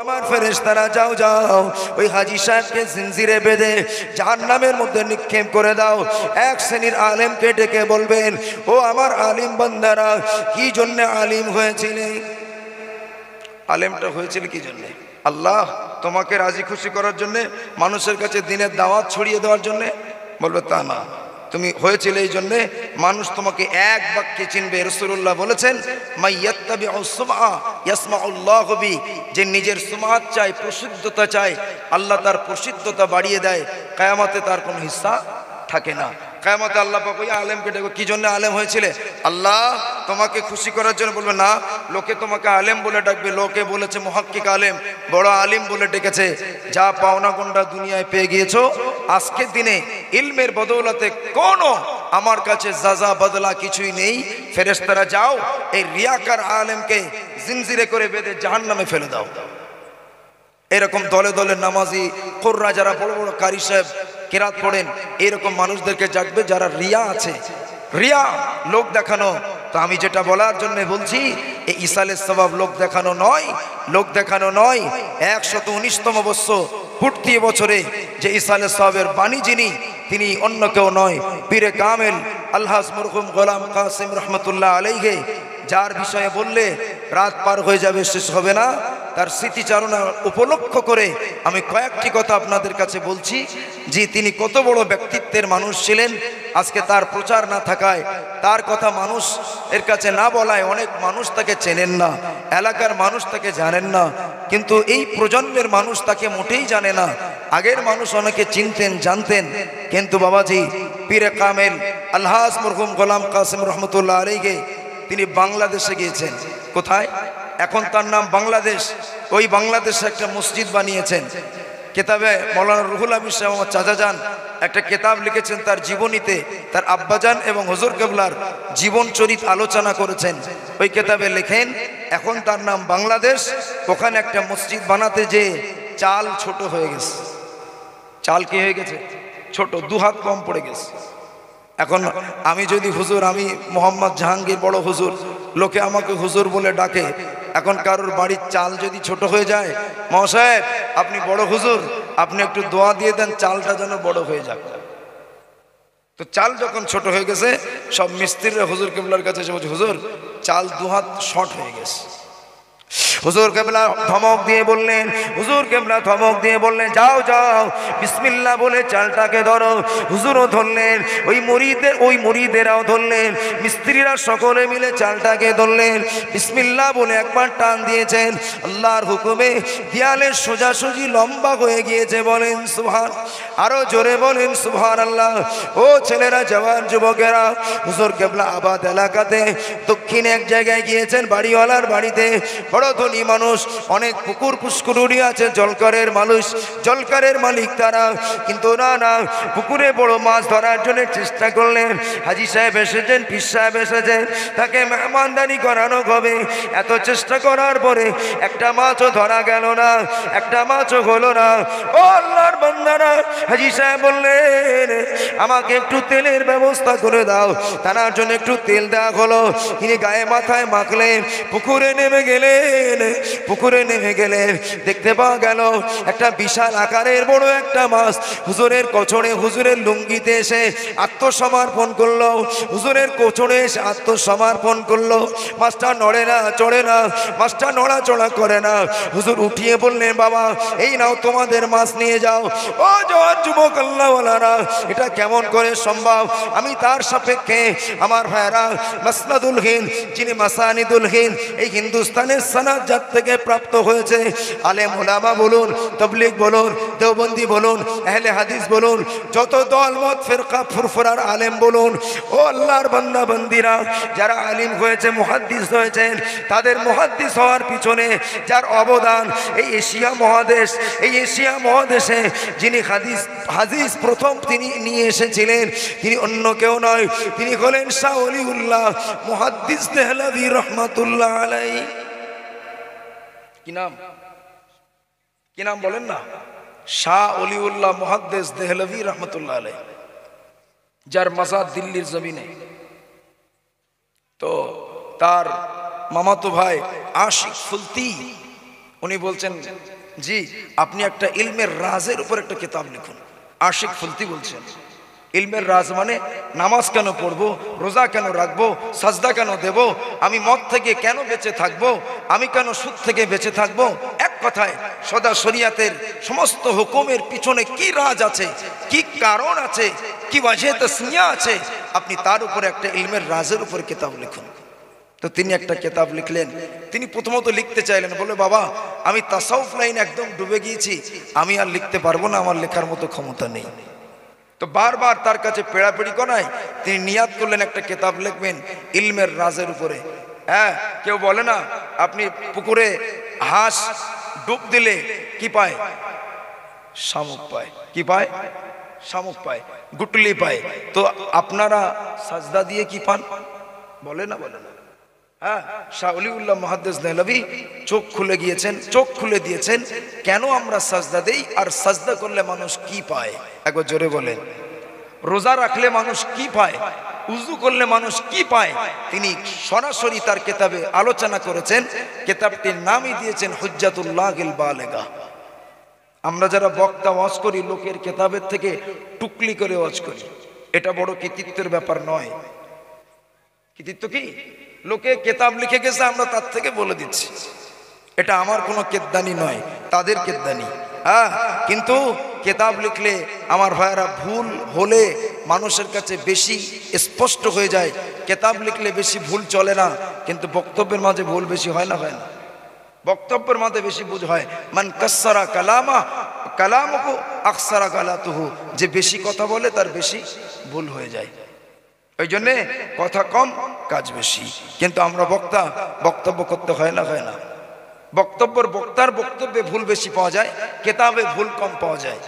আমার ফেরেশতারা যাও যাও ওই হাজী সাহেবকে জিনজিরে বেঁধে জাহান্নামের মধ্যে নিক্ষেপ করে দাও। এক শ্রেণীর আলেমকে ডেকে বলবেন, ও আমার আলিম বান্দারা, কি জন্য আলিম হয়েছিলে? আলেমটা হয়েছিল কি জন্য? আল্লাহ তোমাকে রাজি খুশি করার জন্য, মানুষের কাছে দিনের দাওয়াত ছড়িয়ে দেওয়ার জন্য? বলবে তা না, তুমি হয়েছিল এই জন্যে মানুষ তোমাকে এক বাক্যে চিনবে। রাসূলুল্লাহ বলেছেন, মাইয়াত্তাবিউস সুমআ ইয়াসমাউল্লাহু বি, যে নিজের সুমাত চায়, প্রসিদ্ধতা চায়, আল্লাহ তার প্রসিদ্ধতা বাড়িয়ে দেয়, কিয়ামতে তার কোনো হিস্সা থাকে না। কিয়ামতে আল্লাহ পাক ওই আলেমকে ডেকে, কি জন্য আলেম হয়েছিলে? আল্লাহ তোমাকে খুশি করার জন্য। বলবে না, লোকে তোমাকে আলেম বলে ডাকবে, লোকে বলেছে মুহাক্কিক আলেম, বড় আলিম বলে ডেকেছে। যা পাওনা গন্ডা দুনিয়ায় পেয়ে গিয়েছো, আজকের দিনে ইলমের বদৌলতে কোনো আমার কাছে জাযা বদলা কিছুই নেই। ফেরেশতারা যাও এই রিয়াকার আলেমকে জিনজিরে করে বেঁধে জাহান্নামে ফেলে দাও। এরকম দলে দলে নামাজি কুররা যারা বড় বড় কারি সাহেব কেরাত পড়েন, এরকম মানুষদেরকে ডাকবে যারা রিয়া আছে, রিয়া লোক দেখানো। তো আমি যেটা বলার জন্য বলছি, এই ইসালের সওয়াব লোক দেখানো নয়, লোক দেখানো নয়। 119তম বৎসর পূর্তি বছরে যে ইসালের সওয়াবের বাণী যিনি, তিনি অন্য কেউ নয়, পীরে কামেল আলহাজ মরহুম গোলাম কাসিম রহমতুল্লাহ আলাইহি, যার বিষয়ে বললে রাত পার হয়ে যাবে, শেষ হবে না। তার স্মৃতিচারণা উপলক্ষ করে আমি কয়েকটি কথা আপনাদের কাছে বলছি, যে তিনি কত বড় ব্যক্তিত্বের মানুষ ছিলেন। আজকে তার প্রচার না থাকায়, তার কথা মানুষ এর কাছে না বলায় অনেক মানুষ তাকে চেনেন না, এলাকার মানুষ তাকে জানেন না, কিন্তু এই প্রজন্মের মানুষ তাকে মোটেই জানে না। আগের মানুষ অনেকে চিনতেন, জানতেন, কিন্তু বাবাজি পীরে কামেল আলহাজ মরহুম গোলাম কাসিম রহমতুল্লাহ আলাইহি, তিনি বাংলাদেশে গিয়েছেন। কোথায়? এখন তার নাম বাংলাদেশ। ওই বাংলাদেশে একটা মসজিদ বানিয়েছেন। কিতাবে মৌলানা রুহুল আমিন সাহেব আমার চাচাজান একটা কিতাব লিখেছেন, তার জীবনীতে তার আব্বাজান এবং হুজুর কেবলার জীবন চরিত আলোচনা করেছেন। ওই কিতাবে লেখেন, এখন তার নাম বাংলাদেশ। ওখানে একটা মসজিদ বানাতে যে চাল ছোট হয়ে গেছে। চাল কি হয়ে গেছে? ছোট, 2 হাত কম পড়ে গেছে। এখন আমি যদি হুজুর, আমি মোহাম্মদ জাহাঙ্গীর বড় হুজুর, লোকে আমাকে হুজুর বলে ডাকে। এখন কারোর বাড়ির চাল যদি ছোট হয়ে যায়, মহাশয় আপনি বড় হুজুর, আপনি একটু দোয়া দিয়ে দেন চালটা যেন বড় হয়ে যাক। তো চাল যখন ছোট হয়ে গেছে, সব মিস্ত্রিরা হুজুর কেবলার কাছে এসে বলছে, হুজুর চাল 2 হাত শর্ট হয়ে গেছে। হুজুর কেবলা ধমক দিয়ে বললেন, হুজুর কেবলা ধমক দিয়ে বললেন, যাও যাও বিসমিল্লাহ বলে চালটাকে ধরো। হুজুরও ধরলেন, ওই মুরিদেরাও ধরলেন, মিস্ত্রিরা সকলে মিলে চালটাকে ধরলেন। বিসমিল্লাহ বলে একবার টান দিয়েছেন, আল্লাহর হুকুমে দেয়ালের সোজাসুজি লম্বা হয়ে গিয়েছে। বলেন সুবহান, আরো জোরে বলেন সুবহানাল্লাহ। ও ছেলেরা, জওয়ান যুবকেরা, হুজুর কেবলা আবাদ এলাকাতে দক্ষিণে এক জায়গায় গিয়েছেন, বাড়িওয়ালার বাড়িতে। বড় ধনী মানুষ, অনেক পুকুর পুষ্করণী আছে, জলকরের মানুষ, জলকরের মালিক তারা। কিন্তু না, পুকুরে বড় মাছ ধরার জন্য চেষ্টা করলেন। হাজী সাহেব এসেছেন, পীর সাহেব এসেছেন, তাকে মেহমানদারি করানো হবে। এত চেষ্টা করার পরে একটা মাছও ধরা গেল না, একটা মাছও হলো না। ও আল্লাহর বান্দারা, হাজী সাহেব বললেন, আমাকে একটু তেলের ব্যবস্থা করে দাও। তার জন্য একটু তেল দেওয়া হলো। তিনি গায়ে মাথায় মাখলেন, পুকুরে নেমে গেলেন। পুকুরে নেমে গেলেন, দেখতে পাওয়া গেল একটা বিশাল আকারের বড় একটা মাছ হুজুরের কোচড়ে, হুজুরের লুঙ্গিতে এসে আত্মসমর্পণ করলো। হুজুরের কোচড়ে এসে আত্মসমর্পণ করলো। মাছটা নড়ে না, চড়ে না, মাছটা নড়াচড়া করে না। হুজুর উঠিয়ে বললেন, বাবা এই নাও তোমাদের মাছ নিয়ে যাও। ও জওয়ান যুবক আল্লাহওয়ালারা, এটা কেমন করে সম্ভব? আমি তার সাপেক্ষে আমার ভাইরা মাসনাদুল হিন্দ, যিনি মাসানিদুল হিন্দ, এই হিন্দুস্তানের সনদ যার থেকে প্রাপ্ত হয়েছে, আলেম ওলামা বলুন, তাবলীগ বলুন, দেওবন্দি বলুন, আহলে হাদিস বলুন, যত দলমত ফিরকা ফুরফুরার আলেম বলুন, ও আল্লাহর বান্দা বান্দিরা, যারা আলিম হয়েছে, মুহাদ্দিস হয়েছেন, তাদের মুহাদ্দিস হওয়ার পিছনে যার অবদান, এই এশিয়া মহাদেশ, এই এশিয়া মহাদেশে যিনি হাদিস প্রথম তিনি নিয়ে এসেছিলেন, তিনি অন্য কেউ নয়, তিনি হলেন শাহ ওলিউল্লাহ মুহাদ্দিস দেহলভী রহমাতুল্লাহ আলাইহি। কি নাম? কি নাম বলেন না? শাহ ওলিউল্লাহ মুহাদ্দিস দেহলভী রহমাতুল্লাহ আলাইহি, যার মাজার দিল্লির জমিনে। তো তার মামাতো ভাই আশিক ফুলতি, উনি বলছেন জি আপনি একটা ইলমের রাজের উপর একটা কিতাব লিখুন। আশিক ফুলতি বলছেন ইলমের রাজ মানে নামাজ কেন পড়বো, রোজা কেন রাখবো, সাজদা কেন দেব, আমি মদ থেকে কেন বেঁচে থাকবো, আমি কেন সুদ থেকে বেঁচে থাকবো। এক কথায় সদা শরিয়াতের সমস্ত হুকুমের পিছনে কি রাজ আছে, কি কারণ আছে, কি ওয়াজহে তাসমিয়া আছে, আপনি তার উপরে একটা ইলমের রাজের উপর কিতাব লিখুন। তো তিনি একটা কিতাব লিখলেন। তিনি প্রথমত লিখতে চাইলেন, বলে বাবা আমি তাসাউফ লাইন একদম ডুবে গিয়েছি, আমি আর লিখতে পারবো না, আমার লেখার মতো ক্ষমতা নেই। তো বারবার তার কাছে পেড়াপেড়ি করায় তিনি নিয়াত করলেন একটা কিতাব লিখবেন ইলমের রাজের উপরে। হ্যাঁ, কেউ বলে না আপনি পুকুরে হাঁস ডুব দিলে কি পায়, শামুক পায়। কি পায়? শামুক পায়, গুটলি পায়। তো আপনারা সাজদা দিয়ে কি পান? বলে না, বলে না। হ্যাঁ, শাহ ওলিউল্লাহ মুহাদ্দিস দেহলভী চোখ খুলে গিয়েছেন, চোখ খুলে দিয়েছেন কেন আমরা সাজদা দেই আর সাজদা করলে মানুষ কি পায়। একবার জোরে বলেন। রোজা রাখলে মানুষ কি পায়, উযু করলে মানুষ কি পায়, তিনি সরাসরি তার কিতাবে আলোচনা করেছেন। কিতাবটির নামই দিয়েছেন হুজ্জাতুল্লাহিল বালিগা। আমরা যারা বক্তা ওয়াজ করি লোকের কিতাবের থেকে টুকলি করে ওয়াজ করি, এটা বড় কৃতিত্বের ব্যাপার নয়। কৃতিত্ব কি? লোকে কিতাব লিখে গেছে, আমরা তার থেকে বলে দিচ্ছি। এটা আমার কোনো কেদদানি নয়, তাদের কেদদানি। হ্যাঁ, কিন্তু কিতাব লিখলে আমার ভাইয়েরা ভুল হলে মানুষের কাছে বেশি স্পষ্ট হয়ে যায়। কিতাব লিখলে বেশি ভুল চলে না, কিন্তু বক্তব্যের মাঝে ভুল বেশি হয় না, হয় না? বক্তব্যের মাঝে বেশি বুঝ হয়। মান কাসসারা কালামুহু আকসারা গালাতুহু, যে বেশি কথা বলে তার বেশি ভুল হয়ে যায়। ওই জন্যে কথা কম কাজ বেশি। কিন্তু আমরা বক্তা, বক্তব্য করতে হয় না, হয় না? বক্তার বক্তব্যে ভুল বেশি পাওয়া যায়, কিতাবে ভুল কম পাওয়া যায়।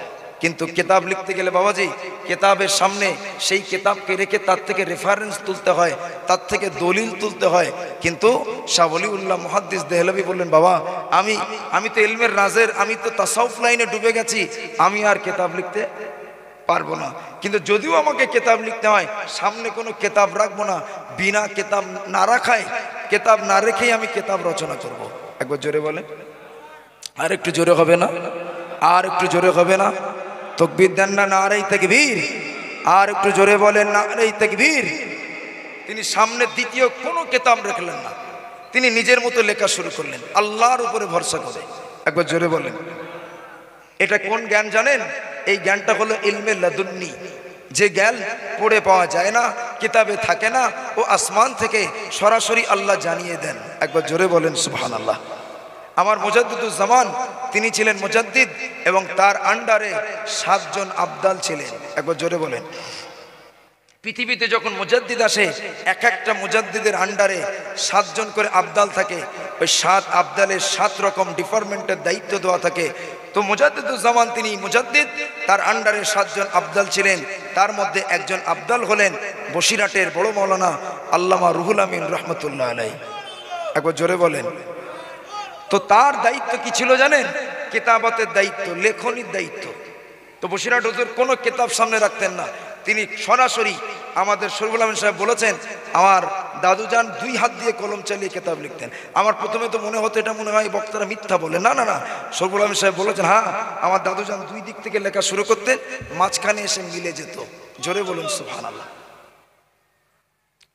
কিন্তু কিতাব লিখতে গেলে বাবাজি কিতাবের সামনে সেই কিতাবকে রেখে তার থেকে রেফারেন্স তুলতে হয়, তার থেকে দলিল তুলতে হয়। কিন্তু শাহ ওলিউল্লাহ মুহাদ্দিস দেহলভী বললেন, বাবা আমি তো ইলমের রাজের, আমি তো তাসাউফ লাইনে ডুবে গেছি, আমি আর কিতাব লিখতে পারবো না। কিন্তু যদিও আমাকে কিতাব লিখতে হয়, সামনে কোনো কিতাব রাখবো না, বিনা কিতাব না রাখায়, কিতাব না রেখেই আমি কিতাব রচনা করব। একবার জোরে বলে, আর একটু জোরে হবে না? আর একটু জোরে হবে না? তাকবীর দেন না, নারে তাকবীর। আর একটু জোরে বলেন, নারে তাকবীর। তিনি সামনে দ্বিতীয় কোনো কিতাব রাখলেন না, তিনি নিজের মতো লেখা শুরু করলেন আল্লাহর উপরে ভরসা করে। একবার জোরে বলেন। এটা কোন জ্ঞান জানেন? এই জ্ঞানটা হলো ইলমে লাদুন্নি, যে জ্ঞান পড়ে পাওয়া যায় না, কিতাবে থাকে না, ও আসমান থেকে সরাসরি আল্লাহ জানিয়ে দেন। একবার জোরে বলেন সুবহানাল্লাহ। আমার মুজাদ্দিদুজ জামান তিনি ছিলেন মুজাদ্দিদ এবং তার আন্ডারে 7 জন আবদাল ছিলেন। একবার জোরে বলেন। পৃথিবীতে যখন মুজাদ্দিদ আসে, এক একটা মুজাদ্দিদের আন্ডারে 7 জন করে আবদাল থাকে। ওই 7 আবদালের 7 রকম ডিপার্টমেন্টের দায়িত্ব দেওয়া থাকে। তো মুজাদ্দিদুজ জামান তিনি মুজাদ্দিদ, তার আন্ডারে 7 জন আবদাল ছিলেন। তার মধ্যে একজন আবদাল হলেন বসিরহাটের বড় মাওলানা আল্লামা রুহুল আমিন রহমতুল্লাহ আলাইহি। একবার জোরে বলেন। তো তার দায়িত্ব কি ছিল জানেন? কিতাবতের দায়িত্ব, লেখনির দায়িত্ব। তো বসিরহাট হুজুর কোনো কিতাব সামনে রাখতেন না, তিনি সরাসরি আমাদের শরীফুল আমিন সাহেব বলেছেন, আমার দাদুজান 2 হাত দিয়ে কলম চালিয়ে কিতাব লিখতেন। আমার প্রথমে তো মনে হতো এটা মনে হয় বক্তারা মিথ্যা বলে। না না না, শরীফুল আমিন সাহেব বলেছেন, হ্যাঁ আমার দাদুজান 2 দিক থেকে লেখা শুরু করতেন, মাঝখানে এসে মিলে যেত। জোরে বলুন সুবহানাল্লাহ।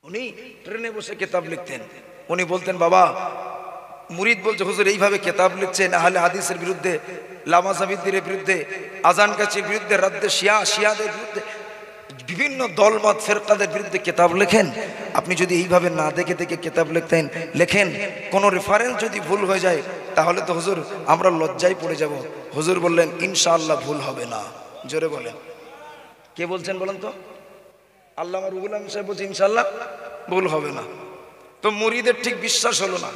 উনি ট্রেনে বসে কিতাব লিখতেন। উনি বলতেন, বাবা মুরিদ বলছে হুজুর এইভাবে কিতাব লিখছেন, আহলে হাদিসের বিরুদ্ধে, লামাজাবিদের বিরুদ্ধে, আজান কাছির বিরুদ্ধে, রাদ্দে শিয়াদের বিরুদ্ধে, বিভিন্ন দলমত ফেরকাদের বিরুদ্ধে কিতাব লেখেন। আপনি যদি এইভাবে না দেখে দেখে কিতাব লেখেন, কোনো রেফারেন্স যদি ভুল হয়ে যায় তাহলে তো হুজুর আমরা লজ্জায় পড়ে যাব। হুজুর বললেন, ইনশাআল্লাহ ভুল হবে না। জোরে বলেন। কে বলছেন বলেন তো? আল্লামা রুহুল আমিন সাহেব বলছে ইনশাআল্লাহ ভুল হবে না। তো মুরিদের ঠিক বিশ্বাস হলো না।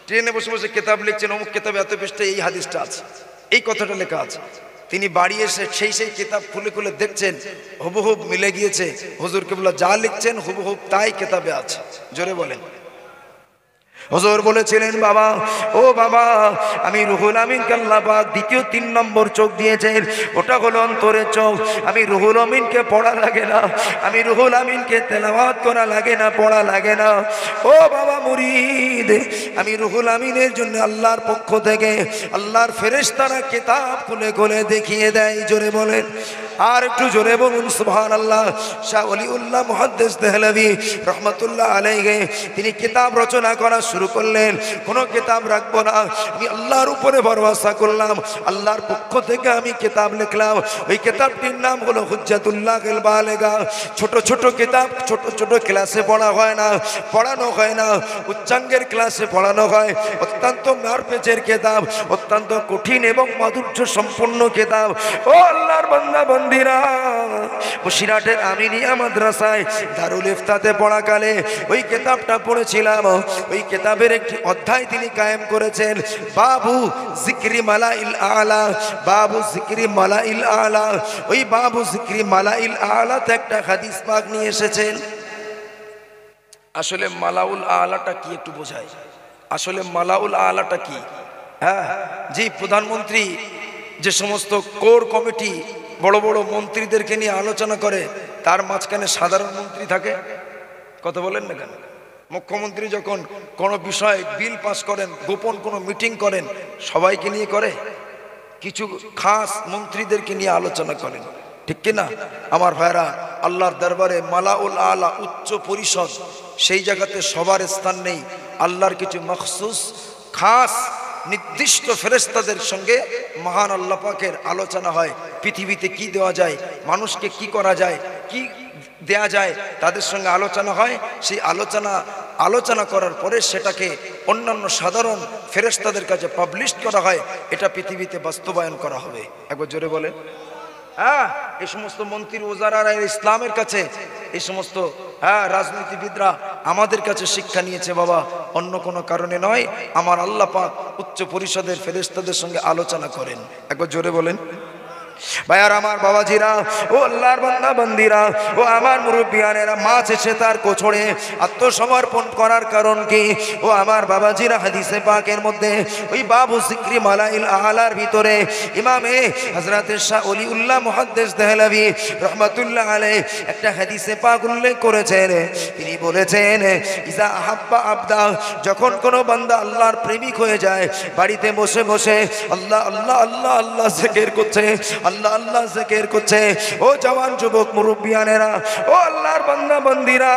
ট্রেনে বসে বসে কিতাব লিখছেন, অমুক কিতাবে এত পৃষ্ঠায় এই হাদিসটা আছে, এই কথাটা লেখা আছে। তিনি বাড়ি এসে সেই কিতাব খুলে খুলে দেখছেন, হুবহুব মিলে গিয়েছে। হুজুর কেবলা যা লিখছেন হুবহুব তাই কিতাবে আছে। জোরে বলেন। হুজুর বলেছিলেন, বাবা ও বাবা, আমি রুহুল আমিনকে আল্লাহ পাক দ্বিতীয় 3 নম্বর চোখ দিয়েছেন, ওটা হলো অন্তরের চোখ। আমি রুহুল আমিনকে পড়া লাগে না, আমি রুহুল আমিনকে তেলাওয়াত করা লাগে না, পড়া লাগে না। ও বাবা মুরিদ, আমি রুহুল আমিনের জন্য আল্লাহর পক্ষ থেকে আল্লাহর ফেরেশতারা কিতাব খুলে খুলে দেখিয়ে দেয়। জোরে বলেন, আর একটু জোরে বলুন সুবহানাল্লাহ। শাহ ওলিউল্লাহ মুহাদ্দিস দেহলভী রহমাতুল্লাহ আলাইহি তিনি কিতাব রচনা করা শুরু করলেন। কোনো কিতাব রাখবো না, আমি আল্লাহর উপরে ভরসা করলাম, আল্লাহর পক্ষ থেকে আমি কিতাব লিখলাম। ওই কিতাবটির নাম হলো হুজ্জাতুল্লাহিল বালিগা। ছোট ছোট কিতাব, ছোট ছোট ক্লাসে পড়া হয় না, পড়ানো হয় না, উচ্চাঙ্গের ক্লাসে পড়ানো হয়। অত্যন্ত মারপেচের কিতাব, অত্যন্ত কঠিন এবং মাধুর্য সম্পন্ন কিতাব। ও আল্লাহর বান্দা বান্দিরা, বসিরহাটের আমিনিয়া মাদ্রাসায় দারুল ইফতাতে পড়াকালে ওই কিতাবটা পড়েছিলাম। ওই কিতাবের একটি অধ্যায় তিনি কায়েম করেছেন, বাবু জিকরি মালাইল আলা, বাবু জিকরি মালাইল আলা। ওই বাবু জিকরি মালাইল আলাতে একটা হাদিস পাক নিয়ে এসেছেন। আসলে মালাউল আলাটা কি একটু বোঝায়? আসলে মালাউল আলাটা কি? হ্যাঁ জি, প্রধানমন্ত্রী যে সমস্ত কোর কমিটি বড় বড় মন্ত্রীদেরকে নিয়ে আলোচনা করে, তার মাঝখানে সাধারণ মন্ত্রী থাকে। কথা বলেন না কেন? মুখ্যমন্ত্রী যখন কোনো বিষয়ে বিল পাস করেন, গোপন কোনো মিটিং করেন, সবাইকে নিয়ে করে, কিছু খাস মন্ত্রীদেরকে নিয়ে আলোচনা করেন, ঠিক কিনা আমার ভাইরা? আল্লাহর দরবারে মালাউল আলা, উচ্চ পরিষদ, সেই জায়গাতে সবার স্থান নেই। আল্লাহর কিছু মখসুস খাস নির্দিষ্ট ফেরেশতাদের সঙ্গে মহান আল্লাহ পাকের আলোচনা হয়। পৃথিবীতে কি দেওয়া যায়, মানুষকে কি করা যায়, কি দেয়া যায়, তাদের সঙ্গে আলোচনা হয়। সেই আলোচনা করার পরে সেটাকে অন্যান্য সাধারণ ফেরেশতাদের কাছে পাবলিশ করা হয়। এটা পৃথিবীতে বাস্তবায়ন করা হবে। একবার জোরে বলেন। হ্যাঁ, এই সমস্ত মন্ত্রী ওজারারা ইসলামের কাছে, এই সমস্ত রাজনীতিবিদরা আমাদের কাছে শিক্ষা নিয়েছে বাবা, অন্য কোনো কারণে নয়। আমার আল্লাহ পাক উচ্চ পরিষদের ফেরেশতাদের সঙ্গে আলোচনা করেন। একবার জোরে বলেন। ভাইয়ার আমার, বাবাজিরা, ও আল্লাহর বান্দা বান্দিরা, ও আমার মুরব্বিয়ানেরা, মাছ এসে তার কোছড়ে আত্মসমর্পণ করার কারণ কি? ও আমার বাবাজিরা, হাদিসে পাকের মধ্যে ওই বাবু জিকরি মালাইল আলার ভিতরে ইমামে হযরতে শাহ ওলিউল্লাহ মুহাদ্দিস দেহলভী রহমাতুল্লাহ আলাইহি একটা হাদিসে পাক উল্লেখ করেছেন। তিনি বলেছেন, ইজা আহাব্বা আবদা, যখন কোনো বান্দা আল্লাহর প্রেমিক হয়ে যায়, বাড়িতে বসে বসে আল্লাহ আল্লাহ আল্লাহ আল্লাহ জিকির করছে, আল্লাহ আল্লাহ জিকির করছে। ও জওয়ান যুবক মুরব্বিয়ানেরা, ও আল্লাহর বান্দা বান্দিরা,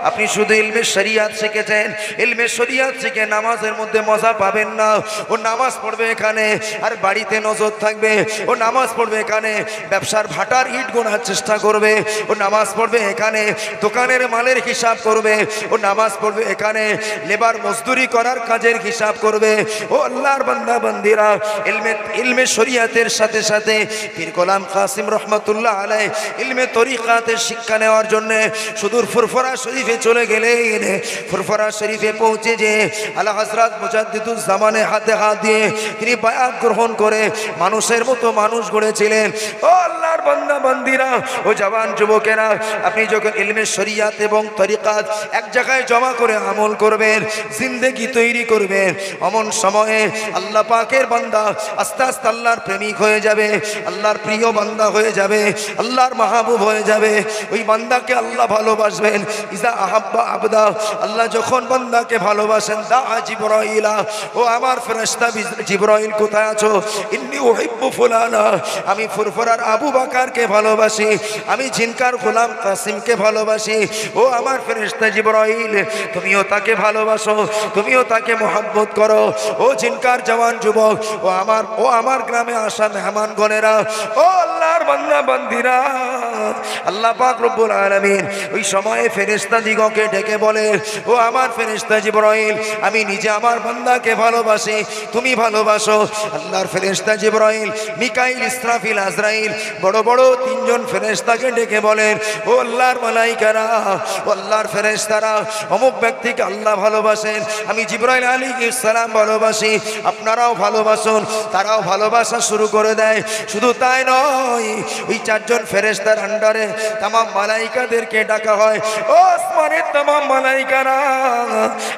আপনি শুধু ইলমে শরিয়াত শিখেছেন, ইলমে শরিয়াত শিখে নামাজের মধ্যে মজা পাবেন না। ও নামাজ পড়বে এখানে আর বাড়িতে নজর থাকবে, ও নামাজ পড়বে এখানে ব্যবসার ভাটার ইট গোনার চেষ্টা করবে, ও নামাজ পড়বে এখানে দোকানের মালের হিসাব করবে, ও নামাজ পড়বে এখানে লেবার মজদুরি করার কাজের হিসাব করবে। ও আল্লাহর বান্দা বান্দিরা, ইলমে শরিয়াতের সাথে সাথে পীর গোলাম কাসিম রহমাতুল্লাহ আলাইহি ইলমে তরিকাতের শিক্ষা নেওয়ার জন্য সুদূর ফুরফুরা শরীফে চলে গেলেন। ফুরফুরা শরীফে পৌঁছে যে আলা হযরত মুজাদ্দিদুজ জামানে হাতে হাত দিয়ে তিনি বায়াত গ্রহণ করে মানুষের মতো মানুষ গড়েছিলেন। ও আল্লাহর বান্দা বান্দিরা, ও জওয়ান যুবকেরা, আপনি যখন ইলমে শরিয়াত এবং তরিকাত এক জায়গায় জমা করে আমল করবেন, জিন্দেগি তৈরি করবেন, এমন সময়ে আল্লাহ পাকের বান্দা আস্তে আস্তে আল্লাহর প্রেমিক হয়ে যাবে, আল্লাহর প্রিয় বান্দা হয়ে যাবে, আল্লাহর মাহবুব হয়ে যাবে। ওই বান্দাকে আল্লাহ ভালোবাসবেন। ইজা আহাব্বা আবদা, আল্লাহ যখন বান্দাকে ভালোবাসেন, দা জিবরাইলা, ও আমার ফেরেশতা জিবরাইল কোথায় আছো? ইন্নী উহিব্বু ফুলানা, আমি ফুরফুরার আবু বকরকে ভালোবাসি, আমি জিনকার গোলাম কাসিমকে ভালোবাসি। ও আমার ফেরেশতা জিবরাইল, তুমিও তাকে ভালোবাসো, তুমিও তাকে মোহাব্বত করো। ও জিনকার জওয়ান যুবক, ও আমার গ্রামে আসা মেহমানগণেরা, ও আল্লাহর বান্দা বান্দিরা, আল্লাহ পাক রব্বুল আলামিন ওই সময়ে ফেরেশতা দিগকে ডেকে বলে, ও আমার ফেরেশতা জিবরাইল, আমি নিজে আমার বান্দাকে ভালোবাসি, তুমি ভালোবাসো। আল্লাহর ফেরেশতা জিবরাইল, মিকাইল, ইসরাফিল, আজরাইল, বড় বড় তিনজন ফেরেশতাকে ডেকে বলেন, ও আল্লাহর মালাইকারা, ও আল্লাহর ফেরেশতারা, অমুক ব্যক্তিকে আল্লাহ ভালোবাসেন, আমি জিবরাইল আলাইহিস সালাম ভালোবাসি, আপনারাও ভালোবাসুন। তারাও ভালোবাসা শুরু করে দেয়। শুধু তাই নয়, ওই চারজন ফেরেশতার আন্ডারে তামাম মালাইকাদেরকে ডাকা হয়। ও আসমানের তামাম মালাইকারা,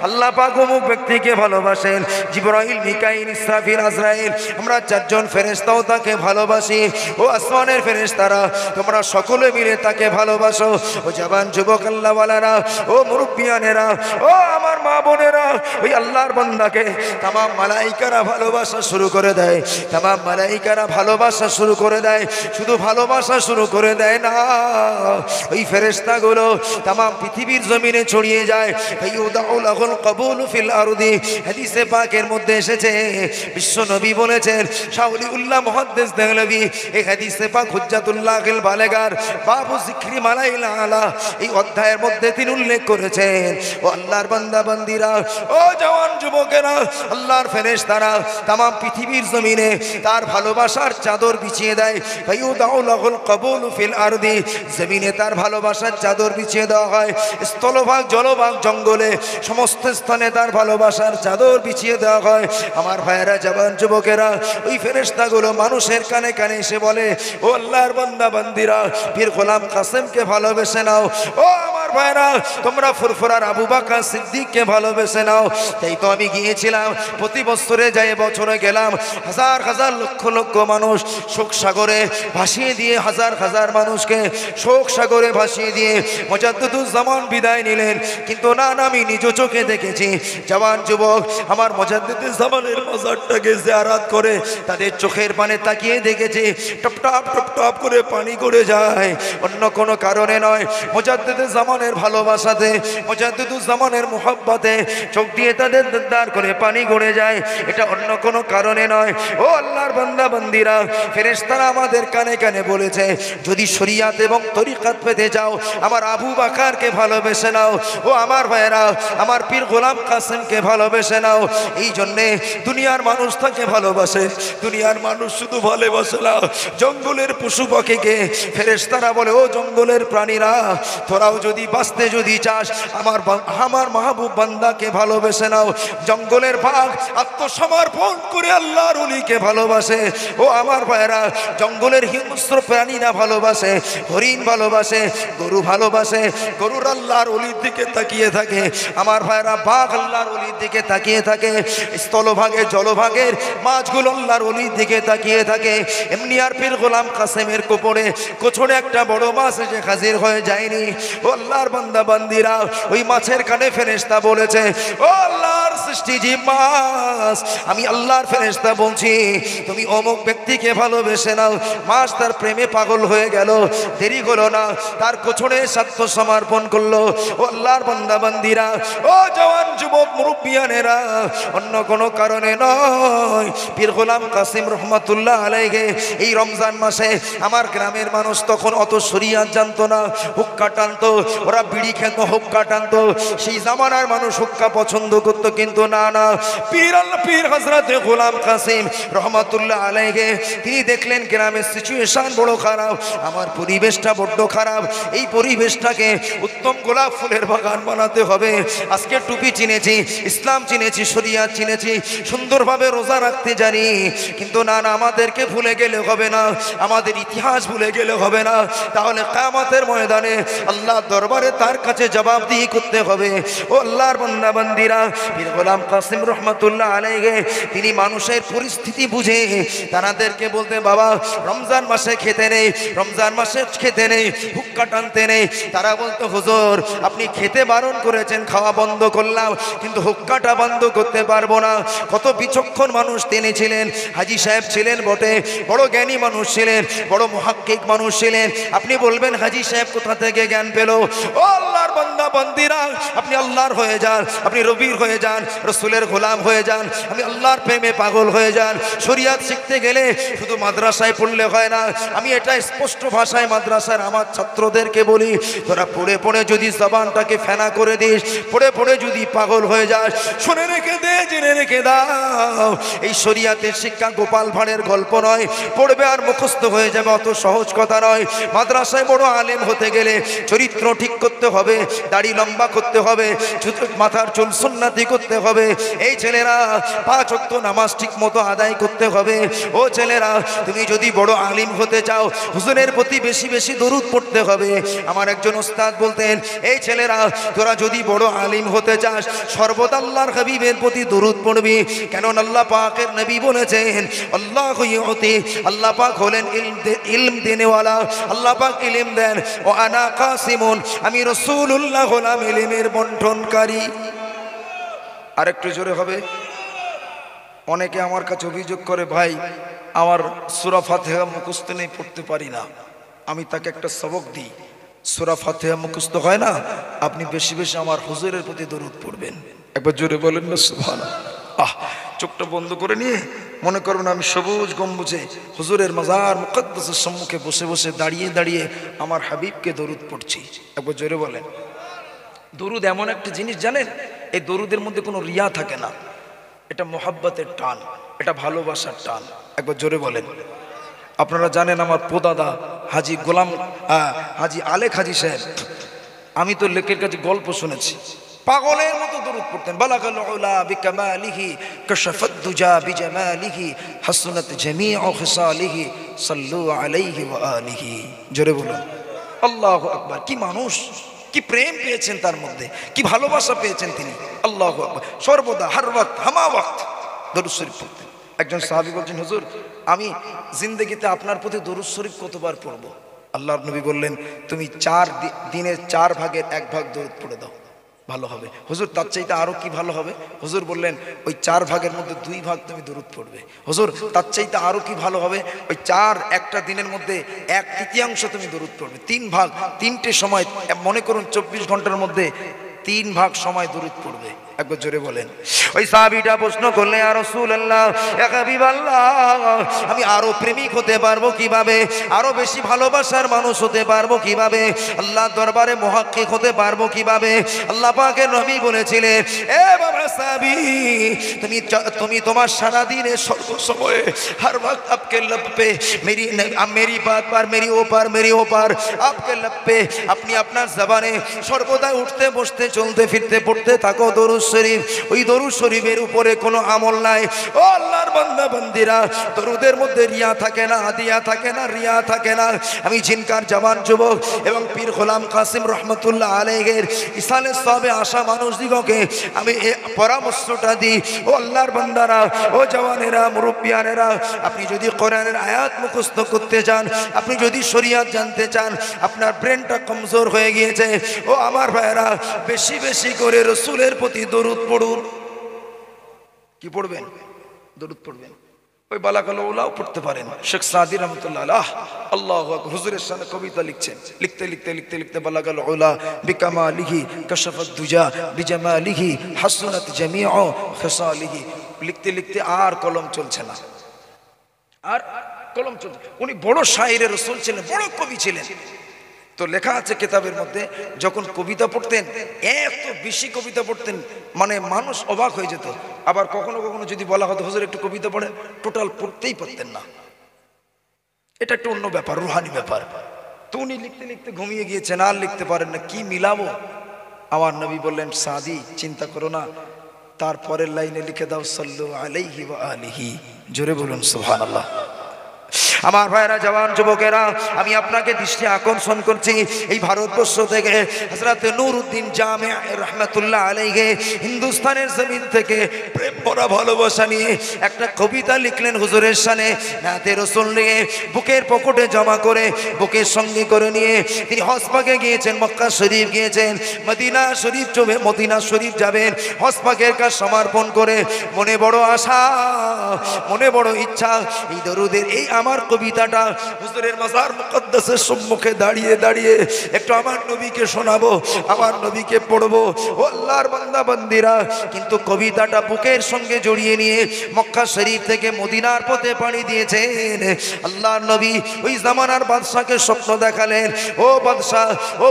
আল্লাহ পাক অমুক ব্যক্তিকে ভালোবাসেন, জিবরাইল, মিকাইল, ইসরাফিল, আজরাইল, আমরা চারজন ফেরেশতাও তাকে ভালোবাসি। ও আসমানের ফেরেশতারা, তোমরা সকলে মিলে তাকে ভালোবাসো। ও জওয়ান যুবক আল্লাহওয়ালারা, ও মুরব্বিয়ানেরা, ও আমার মা বোনেরা, ওই আল্লাহর বান্দাকে তামাম মালাইকারা ভালোবাসা শুরু করে দেয়। তামাম মালাইকারা ভালোবাসা শুরু করে দেয়। শুধু ভালোবাসা শুরু করে দেয় না, ওই ফেরেশতাগুলো তামাম পৃথিবীর জমিনে ছড়িয়ে যায়। ফায়ুদাউলাহুল কবুলু ফিল আরদি, হাদিসে পাকের মধ্যে এসেছে, বিশ্ব নবী বলেছেন, শাওলিউল্লাহ মুহাদ্দিস দেহলভী এই হাদিসে পাক হুজ্জাতুল্লাহিল বালেগার বাবু যিকরি মালাইল আলা এই অধ্যায়ের মধ্যে তিনি উল্লেখ করেছেন। ও আল্লাহর বান্দা বান্দিরা, ও জওয়ান যুবকেরা, আল্লাহর ফেরেশতারা তামাম পৃথিবীর জমিনে তার ভালোবাসার চাদর বিছিয়ে দেয়। ফায়ুদাউলাহুল কবুলু ফিল আরদি, জমিনে তার ভালোবাসার চাদর বিছিয়ে দেওয়া হয়। স্থলভাগ, জলভাগ, জঙ্গলে সমস্ত স্থানে তার ভালোবাসার চাদর বিছিয়ে দেওয়া হয়। আমার ভাইয়েরা, জওয়ান যুবকেরা, ওই ফেরেশতাগুলো মানুষের কানে কানে এসে বলে, ও আল্লাহর বান্দা বান্দিরা, পীর গোলাম কাসেমকে ভালোবেসে নাও। ও আমার ভাইয়েরা, তোমরা ফুরফুরার আবু বকর সিদ্দিককে ভালোবেসে নাও। তাই তো আমি গিয়েছিলাম, প্রতি বছরে যাই, বছরে গেলাম, হাজার হাজার লক্ষ লক্ষ মানুষ শোক সাগরে ভাসিয়ে দিয়ে, হাজার হাজার মানুষকে শোক সাগরে ভাসিয়ে দিয়ে মুজাদ্দিদুজ্জামান বিদায় নিলেন। কিন্তু না, আমি নিজ চোখে দেখেছি, জওয়ান যুবক আমার মুজাদ্দিদুজ্জামানের মাজারটাকে জিয়ারত করে তাদের চোখের পানে তাকিয়ে দেখেছি, টপ টপ টপ টপ করে পানি গড়ে যায়। অন্য কোনো কারণে নয়, মুজাদ্দিদুজ্জামানের ভালোবাসাতে, মুজাদ্দিদুজ্জামানের মুহাব্বতে চোখ দিয়ে তাদের দিদার করে পানি গড়ে যায়। এটা অন্য কোনো কারণে নয়। ও আল্লাহর বান্দা বান্দিরা, ফেরেশতারা আমাদের কানে কানে বলেছে, যদি শরিয়াত এবং তরিকাত পেতে যাও, আমার আবু বকরকে ভালোবেসে নাও। ও আমার ভাইয়েরা, আমার পীর গোলাম কাসেমকে ভালোবেসে নাও। এই জন্যে দুনিয়ার মানুষ তাকে ভালোবাসে। দুনিয়ার মানুষ শুধু ভালোবাসে না, জঙ্গলের পশু পাখিকে ফেরেশতারা বলে, ও জঙ্গলের প্রাণীরা, তোরাও যদি বাঁচতে যদি চাস, আমার মাহবুব বান্দাকে ভালোবেসে নাও। জঙ্গলের বাঘ আত্মসমর্পণ করে আল্লাহর ওলিকে ভালোবাসে। ও আমার ভাইয়েরা, জঙ্গলের হিংস্র প্রাণীরা ভালোবাসে, হরিণ ভালোবাসে, গরু ভালোবাসে, গরুর আল্লাহর ওলির দিকে তাকিয়ে থাকে। আমার ভাইয়েরা, বাঘ আল্লাহর ওলির দিকে তাকিয়ে থাকে। স্থলভাগে, জলভাগের মাছগুলো আল্লাহর ওলির দিকে তাকিয়ে থাকে। এমনি আর পীর গোলাম কাসেমের কোপরে কোছড়ে একটা বড় মাছ এসে হাজির হয়ে যায়নি। ও আল্লাহর বান্দা বান্দিরা, ওই মাছের কানে ফেরেশতা বলেছে, ও আল্লাহর সৃষ্টি জীব মাছ, আমি আল্লাহর ফেরেশতা বলছি, তুমি অমুক ব্যক্তিকে ভালোবেসে নাও। মাছ তার প্রেমে পাগল হয়ে গেল, দেরি হলো না, তার কোছড়ে আত্মসমর্পণ করলো। ও আল্লাহর বান্দা বান্দিরা, ও জওয়ান যুবক মুরব্বিয়ানেরা, অন্য কোনো কারণে নয়, পীর গোলাম কাসেম রহমাতুল্লাহ আলাইহি এই রমজান মাসে আমার গ্রামের মানুষ তখন অত শরিয়াত জানতো না, হুক্কা টানতো, ওরা বিড়ি খেত, হুক্কা টানতো। সেই জামানার মানুষ হুক্কা পছন্দ করতো, কিন্তু না, পীর হযরতে গোলাম কাসেম রহমাতুল্লাহ আলাইহি তিনি দেখলেন গ্রামের সিচুয়েশন বড় খারাপ, আমার পরিবেশটা বড্ড খারাপ, এই পরিবেশটাকে উত্তম গোলাপ ফুলের বাগান বানাতে হবে। আজকে টুপি চিনেছি, ইসলাম চিনেছি, শরিয়াত চিনেছি, সুন্দরভাবে রোজা রাখতে জানি, কিন্তু না, আমাদেরকে ভুলে গেলে হবে না, আমাদের ইতিহাস ভুলে গেলে হবে না। তাহলে কিয়ামতের ময়দানে আল্লাহর দরবারে তার কাছে জবাবদিহি করতে হবে। ও আল্লাহর বান্দা বান্দিরা, পীর গোলাম কাসেম রহমাতুল্লাহ আলাইহি তিনি মানুষের পরিস্থিতি বুঝে তাদেরকে বলতে, বাবা রমজান মাসে খেতে নেই, রমজান মাসে খেতে নেই, হুক্কা টানতে নেই। তারা বলতো, হুজুর আপনি খেতে বারণ করেছেন, খাওয়া বন্ধ করলাম, কিন্তু হুক্কাটা বন্ধ করতে পারবো না। কত বিচক্ষণ মানুষ তিনি ছিলেন, হাজী সাহেব ছিলেন বটে, বড় জ্ঞানী মানুষ ছিলেন, বড় মুহাক্কিক মানুষ ছিলেন। আপনি বলবেন হাজী সাহেব কোথা থেকে জ্ঞান পেল? ও আল্লাহর বান্দা বান্দিরা, আপনি আল্লাহর হয়ে যান, আপনি রবির হয়ে যান, রসুলের গোলাম হয়ে যান, আমি আল্লাহর প্রেমে পাগল হয়ে যান। শরিয়াত শিখতে গেলে শুধু মাদ্রাসায় পড়লে হয় না। আমি এটা স্পষ্ট ভাষায় মাদ্রাসার আমার ছাত্রদেরকে বলি, তোরা পড়ে পড়ে যদি জবানটাকে ফেনা করে দিস, পড়ে পড়ে যদি পাগল হয়ে যাস, শুনে রেখে দে, জেনে রেখে দাও, এই শরিয়াতের শিক্ষা গোপাল ভাঁড়ের গল্প নয়, পড়বে আর মুখস্থ হয়ে যাবে, অত সহজ কথা নয়। মাদ্রাসায় বড় আলেম হতে গেলে চরিত্র ঠিক ঠিক করতে হবে, দাড়ি লম্বা করতে হবে, মাথার চুল সুন্নতি করতে হবে। এই ছেলেরা 5 ওয়াক্ত নামাজ ঠিক মতো আদায় করতে হবে। ও ছেলেরা, তুমি যদি বড় আলিম হতে চাও, হুজুরের প্রতি বেশি বেশি দরুদ পড়তে হবে। আমার একজন ওস্তাদ বলতেন, এই ছেলেরা, তোরা যদি বড় আলিম হতে চাস, সর্বদা আল্লাহর হাবিবের প্রতি দরুদ পড়বি। কেন আল্লাহ পাকের নবী বলেছেন, আল্লাহু ইউতি, আল্লাহ পাক হলেন ইলম দেনেওয়ালা, আল্লাহ পাক ইলম দেন। ও আনা কাসিমুন, আমি রাসূলুল্লাহ হলাম ইলমের বন্টনকারী। আরেকটু জোরে হবে। অনেকে আমার কাছে অভিযোগ করে, ভাই আমার সূরা ফাতিহা মুখস্থ নেই, পড়তে পারি না। আমি তাকে একটা সবক দিই, সূরা ফাতিহা মুখস্থ হয় না, আপনি বেশি বেশি আমার হুজুরের প্রতি দরুদ পড়বেন। একবার জোরে বলেন না সুবহানাল্লাহ। চোখটা বন্ধ করে নিয়ে মনে করবেন আমি সবুজ গম্বুজে হুজুরের মাজার মুকদ্দাসের সম্মুখে বসে বসে দাঁড়িয়ে দাঁড়িয়ে আমার হাবিবকে দরুদ পড়ছি। একবার জোরে বলেন। দরুদ এমন একটা জিনিস জানেন, এই দরুদের মধ্যে কোনো রিয়া থাকে না। এটা মোহাব্বতের টান, এটা ভালোবাসার টান। একবার জোরে বলেন। আপনারা জানেন আমার পোদাদা হাজি গোলাম হাজি আলেক হাজি সাহেব, আমি তো লেকের কাছে গল্প শুনেছি, পাগলের মতো দরুদ পড়তেন। বালাগাল উলা বিকামালিহি কাশাফাদ দুজা বিজামালিহি হাসনাত জামিউ খিসালিহি সাল্লু আলাইহি ওয়া আলিহি। জোরে বলুন আল্লাহু আকবার। কি মানুষ, কি প্রেম পেয়েছেন তার মধ্যে, কি ভালোবাসা পেয়েছেন তিনি। আল্লাহু আকবার। সর্বদা হার ওয়াক্ত হামা ওয়াক্ত দরুদ শরীফ পড়তেন। একজন সাহাবী বলছেন, হুজুর আমি জিন্দেগিতে আপনার প্রতি দরুদ শরীফ কতবার পড়ব? আল্লাহর নবী বললেন, তুমি 4 দিনের 4 ভাগের 1 ভাগ দরুদ পড়ে দাও, ভালো হবে। হুজুর তার চাইতে আরো কি ভালো হবে? হুজুর বললেন, ওই 4 ভাগের মধ্যে 2 ভাগ তুমি দরুদ পড়বে। হুজুর তার চাইতে আরো কি ভালো হবে? ওই 4 একটা দিনের মধ্যে 1/3 তুমি দরুদ পড়বে। 3 ভাগ, 3টে সময়, মনে করুন 24 ঘন্টার মধ্যে 3 ভাগ সময় দরুদ পড়বে। একবার জোরে বলেন। ওই সাহাবীটা প্রশ্ন করলে, ইয়া রাসূলুল্লাহ, ইয়া হাবিবাল্লাহ, আমি আরো প্রেমিক হতে পারবো কিভাবে? আরো বেশি ভালোবাসার মানুষ হতে পারবো কিভাবে? আল্লাহর দরবারে মুহাক্কিক হতে পারবো কিভাবে? আল্লাহ পাকের নবী বলেছিলেন, এ বাবা সাহাবী, তুমি তোমার সারা দিনে সর্ব সময়ে हर वक्त आपके लब पे मेरी बात पर मेरी ऊपर आपके लब पे अपनी अपना जबाने সর্বদা উঠতে বসতে চলতে ফিরতে পড়তে থাকো দরুদ শরীফ। ওই দরুদ শরীফের উপরে কোনো আমল নাই। ও আল্লাহর বান্দা বান্দিরা, দরুদের মধ্যে রিয়া থাকে না, আদিয়া থাকে না, রিয়া থাকে না। আমি জিনকার জওয়ান যুবক এবং পীর গোলাম কাসিম রহমতুল্লাহ আলাইহির ইসালে সবে আসা মানুষদিগকে আমি পরামর্শটা দিই, ও আল্লাহর বান্দারা, ও জওয়ানেরা, মুরব্বিয়ানেরা, আপনি যদি কোরআনের আয়াত মুখস্থ করতে চান, আপনি যদি শরিয়ত জানতে চান, আপনার ব্রেনটা কমজোর হয়ে গিয়েছে, ও আমার ভাইরা, বেশি বেশি করে রাসূলের প্রতি দরুদ পড়ুন। কি পড়বেন? দরুদ পড়বেন। ওই বালাগাল উলাও পড়তে পারেন। শেখ সাদি রহমতুল্লাহ আলাইহ আল্লাহু আকবার হুজুরের সামনে কবিতা লিখছেন, লিখতে লিখতে লিখতে লিখতে বালাগাল উলা বিকামালিহি কাশাফাদ দুজা বিজামালিহি হাসনাত জামিউ খিসালিহি, লিখতে লিখতে আর কলম চলছে না, আর কলম চলছে। উনি বড় শায়ের রাসূল ছিলেন, বড় কবি ছিলেন। তো লেখা আছে কিতাবের মধ্যে, যখন কবিতা পড়তেন, এত বেশি কবিতা পড়তেন, মানে মানুষ অবাক হয়ে যেত। আবার কখনো কখনো যদি বলা হতো, হুজুর একটু কবিতা পড়েন, টোটাল পড়তেই পারতেন না। এটা একটা অন্য ব্যাপার, রুহানি ব্যাপার। তো উনি লিখতে লিখতে ঘুমিয়ে গিয়েছেন, আর লিখতে পারেন না, কি মিলাবো। আমার নবী বললেন, সাদি চিন্তা করো না, তারপরের লাইনে লিখে দাও সাল্লু আলাইহি ওয়া আলিহি। জোরে বলুন সুবহানাল্লাহ। আমার ভাইরা, জওয়ান যুবকেরা, আমি আপনাকে দৃষ্টি আকর্ষণ করছি, এই ভারতবর্ষ থেকে হযরত নূরউদ্দিন জামি রহমাতুল্লাহ আলাইহি হিন্দুস্তানের জমিন থেকে প্রেম ভরা ভালোবাসা নিয়ে একটা কবিতা লিখলেন হুজুরের শানে। নাতে রাসূল নিয়ে বুকের পকেটে জমা করে, বুকের সঙ্গে করে নিয়ে তিনি হজ পাকে গিয়েছেন, মক্কা শরীফ গিয়েছেন, মদিনা শরীফ যাবেন। হজ পাকের কাজ সমর্পণ করে মনে বড় আশা, মনে বড় ইচ্ছা, এই দরুদের এই আমার কবিতাটা হুজুরের মাজার মুকদ্দাসের সম্মুখে দাঁড়িয়ে দাঁড়িয়ে একটু আমার নবীকে শোনাবো, আমার নবীকে পড়বো। ও আল্লাহর বান্দা বান্দিরা, কিন্তু কবিতাটা বুকের সঙ্গে জড়িয়ে নিয়ে মক্কা শরীফ থেকে মদিনার পথে পাড়ি দিয়েছেন। আল্লাহর নবী ওই জামানার বাদশাকে স্বপ্ন দেখালেন, ও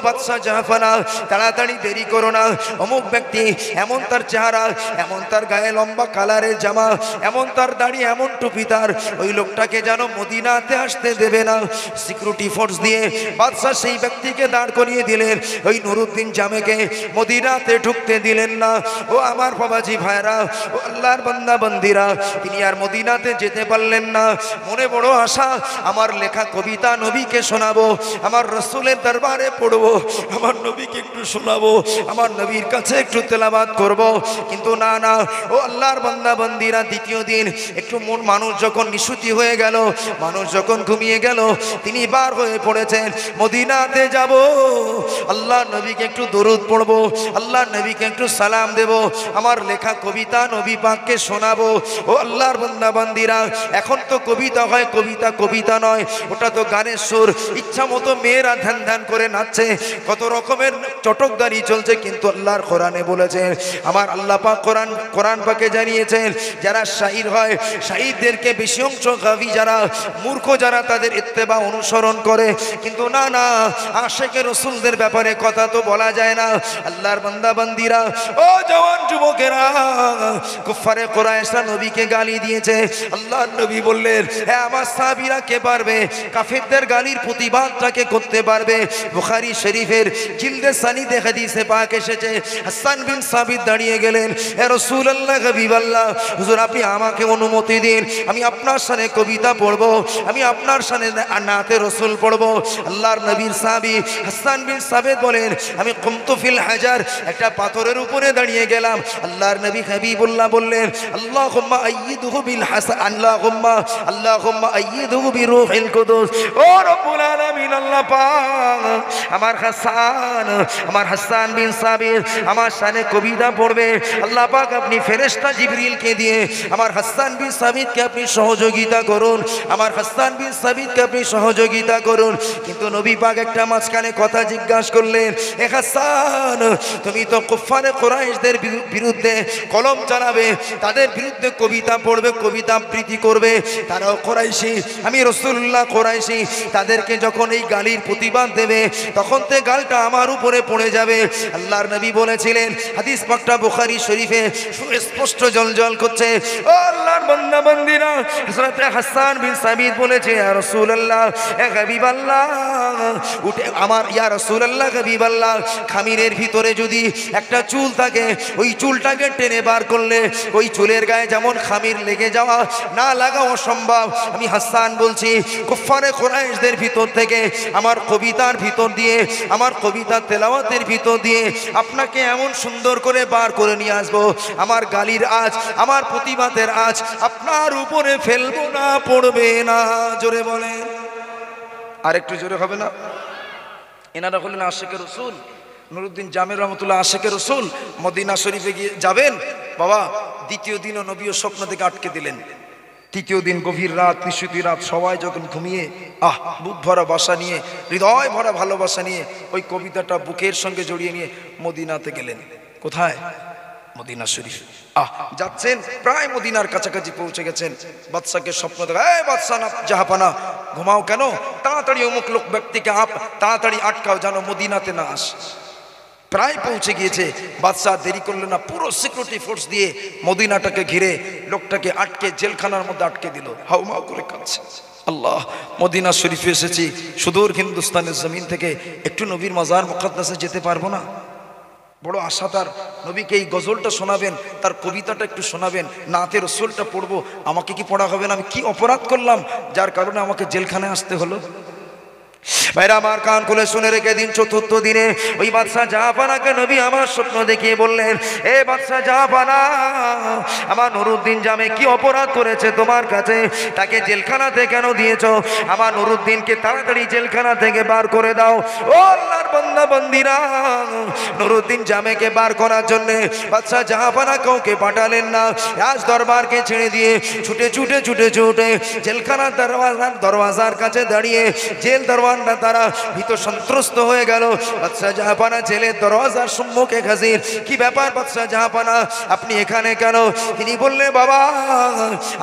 বাদশা জাহাফানা, তাড়াতাড়ি দেরি করো না, অমুক ব্যক্তি, এমন তার চেহারা, এমন তার গায়ে লম্বা কালারের জামা, এমন তার দাড়ি, এমন টুপি তার, ওই লোকটাকে যেন মদিনা মদিনাতে আসতে দেবে না। সিকিউরিটি ফোর্স দিয়ে বাদশা সেই ব্যক্তিকে দাঁড় করিয়ে দিলেন, ওই নুরুদ্দিন জামেকে মদিনাতে ঢুকতে দিলেন না। ও আমার বাবাজি ভাইরা, ও আল্লাহর বান্দা বান্দিরা, তিনি আর মদিনাতে যেতে পারলেন না। মনে বড় আশা, আমার লেখা কবিতা নবীকে শোনাবো, আমার রসুলের দরবারে পড়বো, আমার নবীকে একটু শোনাবো, আমার নবীর কাছে একটু তেলাওয়াত করব। কিন্তু না না, ও আল্লাহর বান্দা বান্দিরা, দ্বিতীয় দিন একটু মানুষ যখন নিশুতি হয়ে গেল, মানুষ যখন ঘুমিয়ে গেল, তিনি বার হয়ে পড়েছেন, মদিনাতে যাব, আল্লাহ নবীকে একটু দরুদ পড়বো, আল্লাহ নবীকে একটু সালাম দেব, আমার লেখা কবিতা নবী পাককে শোনাবো। ও আল্লাহর বান্দা বান্দিরা, এখন তো কবিতা হয়, কবিতা কবিতা নয়, ওটা তো গানের সুর। ইচ্ছা মতো মেয়েরা ধ্যান ধ্যান করে নাচছে, কত রকমের চটকদারি চলছে। কিন্তু আল্লাহর কোরআনে বলেছেন, আমার আল্লাহ পাক কোরআন পাকে জানিয়েছেন, যারা শাহির হয়, শাহিদদেরকে বেশি অংশ গাবি যারা, মূর্খ যারা, তাদের ইত্তেবা অনুসরণ করে। কিন্তু না না, আশিকে রাসূলদের ব্যাপারে কথা তো বলা যায় না। আল্লাহর বান্দা বান্দিরা, ও জওয়ান যুবকেরা, কুফারে কুরাইশরা নবীকে গালি দিয়েছে। আল্লাহর নবী বললেন, হ্যাঁ আমার সাহাবীরা কে পারবে কাফিরদের গালির প্রতিবাদটাকে করতে পারবে। বুখারী শরীফের জিলদে সানিদে হাদিসে পাক এসেছে, হাসান বিন সাবিত দাঁড়িয়ে গেলেন, হে রাসূলুল্লাহ, হাবিবাল্লাহ, হুজুর আপনি আমাকে অনুমতি দিন, আমি আপনার সামনে কবিতা পড়বো, আমি আপনার সামনে নাতে রাসূল পড়বো। আল্লাহর নবীর সাহাবী হাসান বিন সাবিত বলেন, আমি কুমতু ফিল হাজার, একটা পাথরের উপরে দাঁড়িয়ে গেলাম। আল্লাহর নবী হাবিবুল্লাহ বললেন, আল্লাহুম্মা আইয়িদহু বিল হাসান, আল্লাহুম্মা আইয়িদহু বিরূহিল কুদুস। ও রব্বুল আলামিন, আল্লাহ পাক আমার হাসান বিন সাবিত আমার সামনে কবিতা পড়বে। আল্লাহ পাক আপনি ফেরেশতা জিবরিলকে দিয়ে আমার হাসান বিন সাবিতকে আপনি সহযোগিতা করুন, আমার হাসান বিন সাবিতকে আপনি সহযোগিতা করুন। কিন্তু নবী পাক একটা মাঝখানে কথা জিজ্ঞাসা করলেন, এ হাসান, তুমি তো কুফারে কুরাইশদের বিরুদ্ধে কলম চালাবে, তাদের বিরুদ্ধে কবিতা পড়বে, কবিতা আবৃত্তি করবে, তারাও কুরাইশি, আমি রাসূলুল্লাহ কুরাইশি, তাদেরকে যখন এই গালির প্রতিবাদ দেবে, তখন তে গালটা আমার উপরে পড়ে যাবে। আল্লাহর নবী বলেছিলেন, হাদিস পাকটা বুখারী শরীফে স্পষ্ট জলজল করছে। ও আল্লাহর বান্দা বান্দিরা, হযরত হাসান বিন সাবিত বলেছে, ইয়া রাসূলুল্লাহ, এ হাবিবাল্লাহ, উঠে আমার, ইয়া রাসূলুল্লাহ, হাবিবাল্লাহ, খামিরের ভিতরে যদি একটা চুল থাকে, ওই চুলটাকে টেনে বার করলে ওই চুলের গায়ে যেমন খামির লেগে যাওয়া না লাগা অসম্ভব। আমি হাসান বলছি, কুফারে কুরাইশদের ভিতর থেকে আমার কবিতার ভিতর দিয়ে, আমার কবিতার তেলাওয়াতের ভিতর দিয়ে আপনাকে এমন সুন্দর করে বার করে নিয়ে আসবো, আমার গালির আজ, আমার প্রতিবাদের আজ আপনার উপরে ফেলবো না, পড়বে না। জোরে বলেন, আর একটু জোরে হবে না? এনারা হলেন আশিকে রাসূল, নুরুদ্দিন জামে রহমতুল্লাহ আশিকে রাসূল। মদিনা শরীফে গিয়ে যাবেন বাবা, দ্বিতীয় দিনও নবীও স্বপ্ন থেকে আটকে দিলেন। তৃতীয় দিন গভীর রাত, নিশুতি রাত, সবাই যখন ঘুমিয়ে, বুক ভরা বাসা নিয়ে, হৃদয় ভরা ভালোবাসা নিয়ে, ওই কবিতাটা বুকের সঙ্গে জড়িয়ে নিয়ে মদিনাতে গেলেন। কোথায়? মদিনা শরীফ। যাচ্ছেন, প্রায় মদিনার কাছাকাছি পৌঁছে গেছেন। বাদশাকে স্বপ্ন দেখা, এই বাদশা না জাহাপানা, ঘুমাও কেন? তাড়াতাড়ি অমুক লোক ব্যক্তিকে তাড়াতাড়ি আটকাও, যেন মদিনাতে না আসে। প্রায় পৌঁছে গিয়েছে, বাদশাহ দেরি করলেন না, পুরো সিকিউরিটি ফোর্স দিয়ে মদিনাটাকে ঘিরে লোকটাকে আটকে জেলখানার মধ্যে আটকে দিল। হাউমাউ করে কাঁদছে। আল্লাহ, মদিনা শরীফে এসেছি, সুদূর হিন্দুস্তানের জমিন থেকে, একটু নবীর মাজার মুকদ্দাসে যেতে পারবো না? বড় আশা তার, নবীকে এই গজলটা শোনাবেন, তার কবিতাটা একটু শোনাবেন, নাতে রাসূলটা পড়বো। আমাকে কি পড়া হবে না? আমি কি অপরাধ করলাম যার কারণে আমাকে জেলখানায় আসতে হলো? ভাইরা আমার, কান খুলে শুনে রেখে দিন, চতুর্থ দিনে ওই বাদশা জাহাপানাকে নবী আমার স্বপ্ন দেখিয়ে বললেন, এ বাদশা জাহাপানা, আমার নুরুদ্দিন জামে কি অপরাধ করেছে তোমার কাছে? তাকে জেলখানাতে কেন দিয়েছ? আমার নুরুদ্দিনকে তাড়াতাড়ি জেলখানা থেকে বার করে দাও। ও আল্লাহর বান্দা বান্দিরা, নুরুদ্দিন জামেকে বার করার জন্যে বাদশা জাহাপানা কাউকে পাঠালেন না। রাজ দরবারকে ছেড়ে দিয়ে ছুটে ছুটে ছুটে ছুটে জেলখানার দরওয়াজার কাছে দাঁড়িয়ে জেল দরওয়ানরা তারা ভীত সন্ত্রস্ত হয়ে গেল। বাদশা জাহাপানা জেলের দরওয়াজার সম্মুখে হাজির। কি ব্যাপার বাদশা জাহাপানা, আপনি এখানে কেন? তিনি বললেন, বাবা,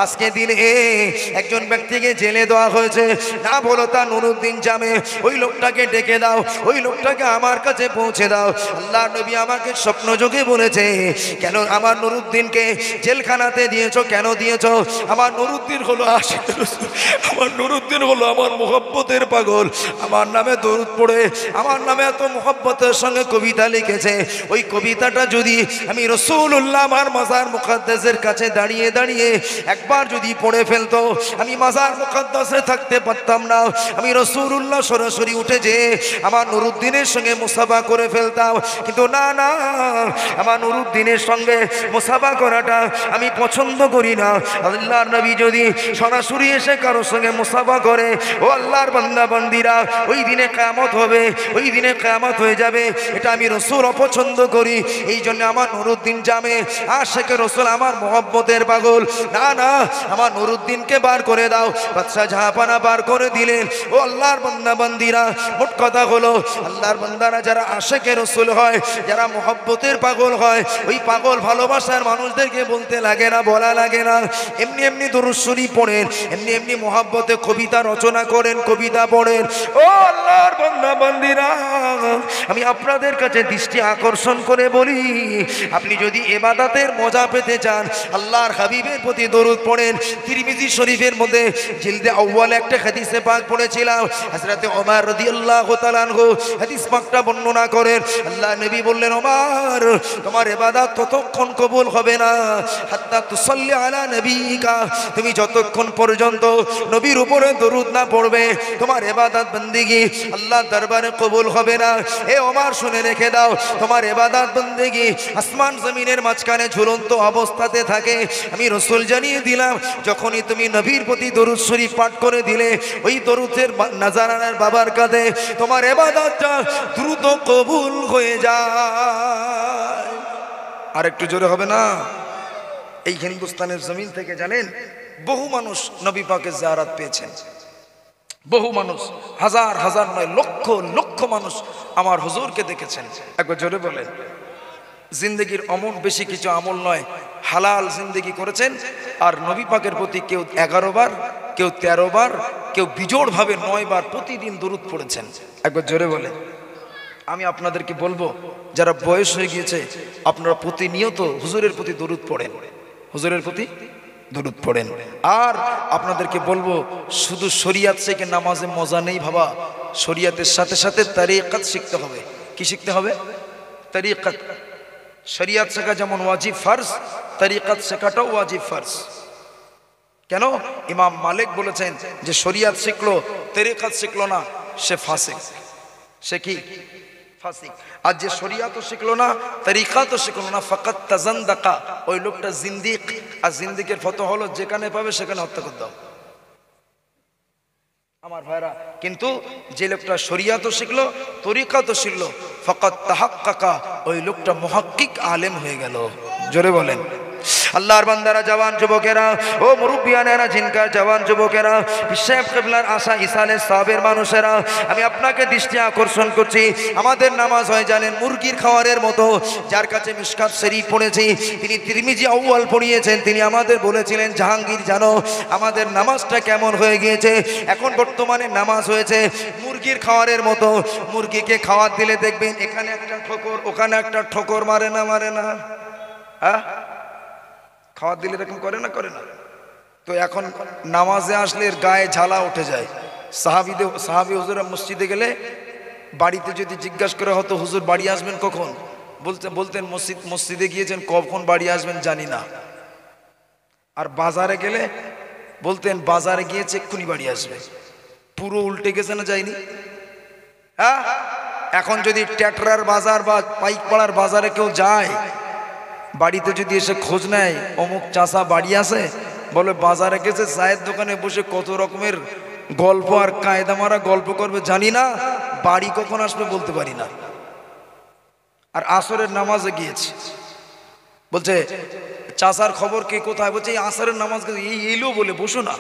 আজকে দিনে একজন ব্যক্তিকে জেলে দেওয়া হয়েছে, না বলো তা নুরুদ্দিন জামে, ওই লোকটাকে ডেকে দাও, ওই লোক খবরটাকে আমার কাছে পৌঁছে দাও। আল্লাহ নবী আমাকে স্বপ্ন যোগে বলেছে, কেন আমার নুরুদ্দিনকে জেলখানাতে দিয়েছো, কেন দিয়েছো? আমার নুরুদ্দিন হলো আশিক রাসূল, আমার নুরুদ্দিন হলো আমার মোহব্বতের পাগল, আমার নামে দরুদ পড়ে আমার নামে এত মোহব্বতের সঙ্গে কবিতা লিখেছে। ওই কবিতাটা যদি আমি রাসূলুল্লাহ আমার মাজার মুকাদ্দাসের কাছে দাঁড়িয়ে দাঁড়িয়ে একবার যদি পড়ে ফেলতো, আমি মাজার মুকাদ্দাসে থাকতে পারতাম না। আমি রাসূলুল্লাহ সরাসরি উঠে যে আমার নুরুদ্দিনের সঙ্গে মুসাফা করে ফেলতাম, কিন্তু না না, আমার নুরুদ্দিনের সঙ্গে মুসাফা করাটা আমি পছন্দ করি না। আল্লাহর নবী যদি সরাসরি এসে কারোর সঙ্গে মুসাফা করে, ও আল্লাহর বান্দা বান্দিরা, ওই দিনে কিয়ামত হবে, ওই দিনে কিয়ামত হয়ে যাবে। এটা আমি রাসূল অপছন্দ করি। এই জন্য আমার নুরুদ্দিন জামে আশিক রাসূল, আমার মোহব্বতের পাগল। না না, আমার নুরুদ্দিনকে বার করে দাও। বাদশা জাহাপানা বার করে দিলেন। ও আল্লাহর বান্দা বান্দিরা, মোট কথা হলো আল্লাহর বান্দারা যারা আশিক রাসূল হয়, যারা মোহব্বতের পাগল হয়, ওই পাগল ভালোবাসার মানুষদেরকে বলতে লাগে না, বলা লাগে না। এমনি এমনি দরুদ শরীফ পড়েন, এমনি এমনি মোহব্বতে কবিতা রচনা করেন, কবিতা পড়েন। ও আল্লাহর বান্দা বান্দিরা, আমি আপনাদের কাছে দৃষ্টি আকর্ষণ করে বলি, আপনি যদি ইবাদতের মজা পেতে চান, আল্লাহর হাবিবের প্রতি দরুদ পড়েন। তিরমিজি শরীফের মধ্যে জিলদে আউয়াল একটা হাদিসে পাক পড়েছিলাম, হযরত ওমর রাদিয়াল্লাহু তাআলা আনহু হাদিস পাকটা বর্ণনা করেন। আল্লাহ নবী বললেন, ওমর, তোমার ইবাদত ততক্ষণ কবুল হবে না হাত্তা তুসাল্লি আলা নবিকা, তুমি যতক্ষণ পর্যন্ত নবীর উপরে দরুদ না পড়বে, তোমার ইবাদত বন্দেগী আল্লাহ দরবারে কবুল হবে না। এ ওমর, শুনে রেখে দাও, তোমার ইবাদত বন্দেগী আসমান জমিনের মাঝখানে ঝুলন্ত অবস্থাতে থাকে। আমি রাসূল জানিয়ে দিলাম, যখনই তুমি নবীর প্রতি দরুদ শরীফ পাঠ করে দিলে, ওই দরুদের নাজারানের বাবার কাছে তোমার ইবাদতটা দ্রুত কবুল হয়ে যায়। আর একটু জোরে হবে না? এই হিন্দুস্তানের জমিন থেকে জানেন, বহু মানুষ নবী পাকের জিয়ারত পেয়েছেন। বহু মানুষ, হাজার হাজার নয়, লক্ষ লক্ষ মানুষ আমার হুজুরকে দেখেছেন। একবার জোরে বলেন। জিন্দগির অমন বেশি কিছু আমল নয়, হালাল জিন্দগি করেছেন। আর নবী পাকের প্রতি কেউ 11 বার, কেউ 13 বার, কেউ বিজোড় ভাবে 9 বার প্রতিদিন দরুদ পড়েছেন। একবার জোরে বলেন। আমি আপনাদেরকে বলবো, যারা বয়স হয়ে গিয়েছে, আপনারা প্রতিনিয়ত হুজুরের প্রতি দরুদ পড়েন, হুজুরের প্রতি দরুদ পড়েন। আর আপনাদেরকে বলবো, শুধু শরিয়াত শিখে নামাজে মজা নেই বাবা, শরিয়াতের সাথে সাথে তরিকাত শিখতে হবে। কি শিখতে হবে? তরিকাত। শরিয়াত শেখা যেমন ওয়াজিব ফরজ, তরিকাত শেখাটাও ওয়াজিব ফরজ। কেন? ইমাম মালিক বলেছেন যে শরিয়াত শিখলো, তরিকাত শিখলো না, সে ফাসিক। সে কি? ফাসিক। আর যে শরিয়াতও শিখলো না, তরিকাতও শিখলো না, ফাকাত তাজান্দাকা, ওই লোকটা জিন্দিক। আর জিন্দিকের ফতোয়া হলো, যেখানে পাবে সেখানে হত্যা করে দাও। আমার ভাইরা, কিন্তু যে লোকটা শরিয়াতও শিখলো, তরিকাতও শিখলো, ফাকাত তাহাক্কাকা, ওই লোকটা মুহাক্কিক আলেম হয়ে গেল। জোরে বলেন। আল্লাহর বান্দারা, জওয়ান যুবকেরা, ও মুরব্বিয়ানেরা, জিনকার জওয়ান যুবকেরা, বিশ্বপ কিবলার আশা ইসালের সাবের মানুষেরা, আমি আপনাকে দৃষ্টি আকর্ষণ করছি। আমাদের নামাজ হয় জানেন মুরগির খাওয়ারের মতো। যার কাছে মিশকাত শরীফ পড়েছি, তিনি তিরমিজি আউয়াল পড়িয়েছেন, তিনি আমাদের বলেছিলেন, জাহাঙ্গীর, জানো আমাদের নামাজটা কেমন হয়ে গিয়েছে? এখন বর্তমানে নামাজ হয়েছে মুরগির খাওয়ারের মতো। মুরগিকে খাওয়ার দিলে দেখবেন এখানে একটা ঠোকর, ওখানে একটা ঠোকর, মারে না মারে না? হ্যাঁ, খাওয়ার দিলে এরকম করে না, করে না? তো এখন নামাজে আসলে এর গায়ে ঝালা উঠে যায়। সাহাবি হুজুরা মসজিদে গেলে বাড়িতে যদি জিজ্ঞাসা করা হতো, হুজুর বাড়ি আসবেন কখন, বলতেন মসজিদে গিয়েছেন, কখন বাড়ি আসবেন জানি না। আর বাজারে গেলে বলতেন, বাজারে গিয়েছে এক্ষুনি বাড়ি আসবে। পুরো উল্টে গেছে না, যায়নি? হ্যাঁ, এখন যদি ট্যাটরার বাজার বা পাইকপাড়ার বাজারে কেউ যায়, বাড়িতে যদি এসে খোঁজ নেয় অমুক চাষা বাড়ি আছে, বলে বাজারে গেছে, চায়ের দোকানে বসে কত রকমের গল্প আর কায়দা মারা গল্প করবে, জানি না বাড়ি কখন আসবে বলতে পারি না। আর আসরের নামাজে গিয়েছি, বলছে চাষার খবর কে কোথায়, বলছে এই আসরের নামাজ এই এলো বলে, বসো না।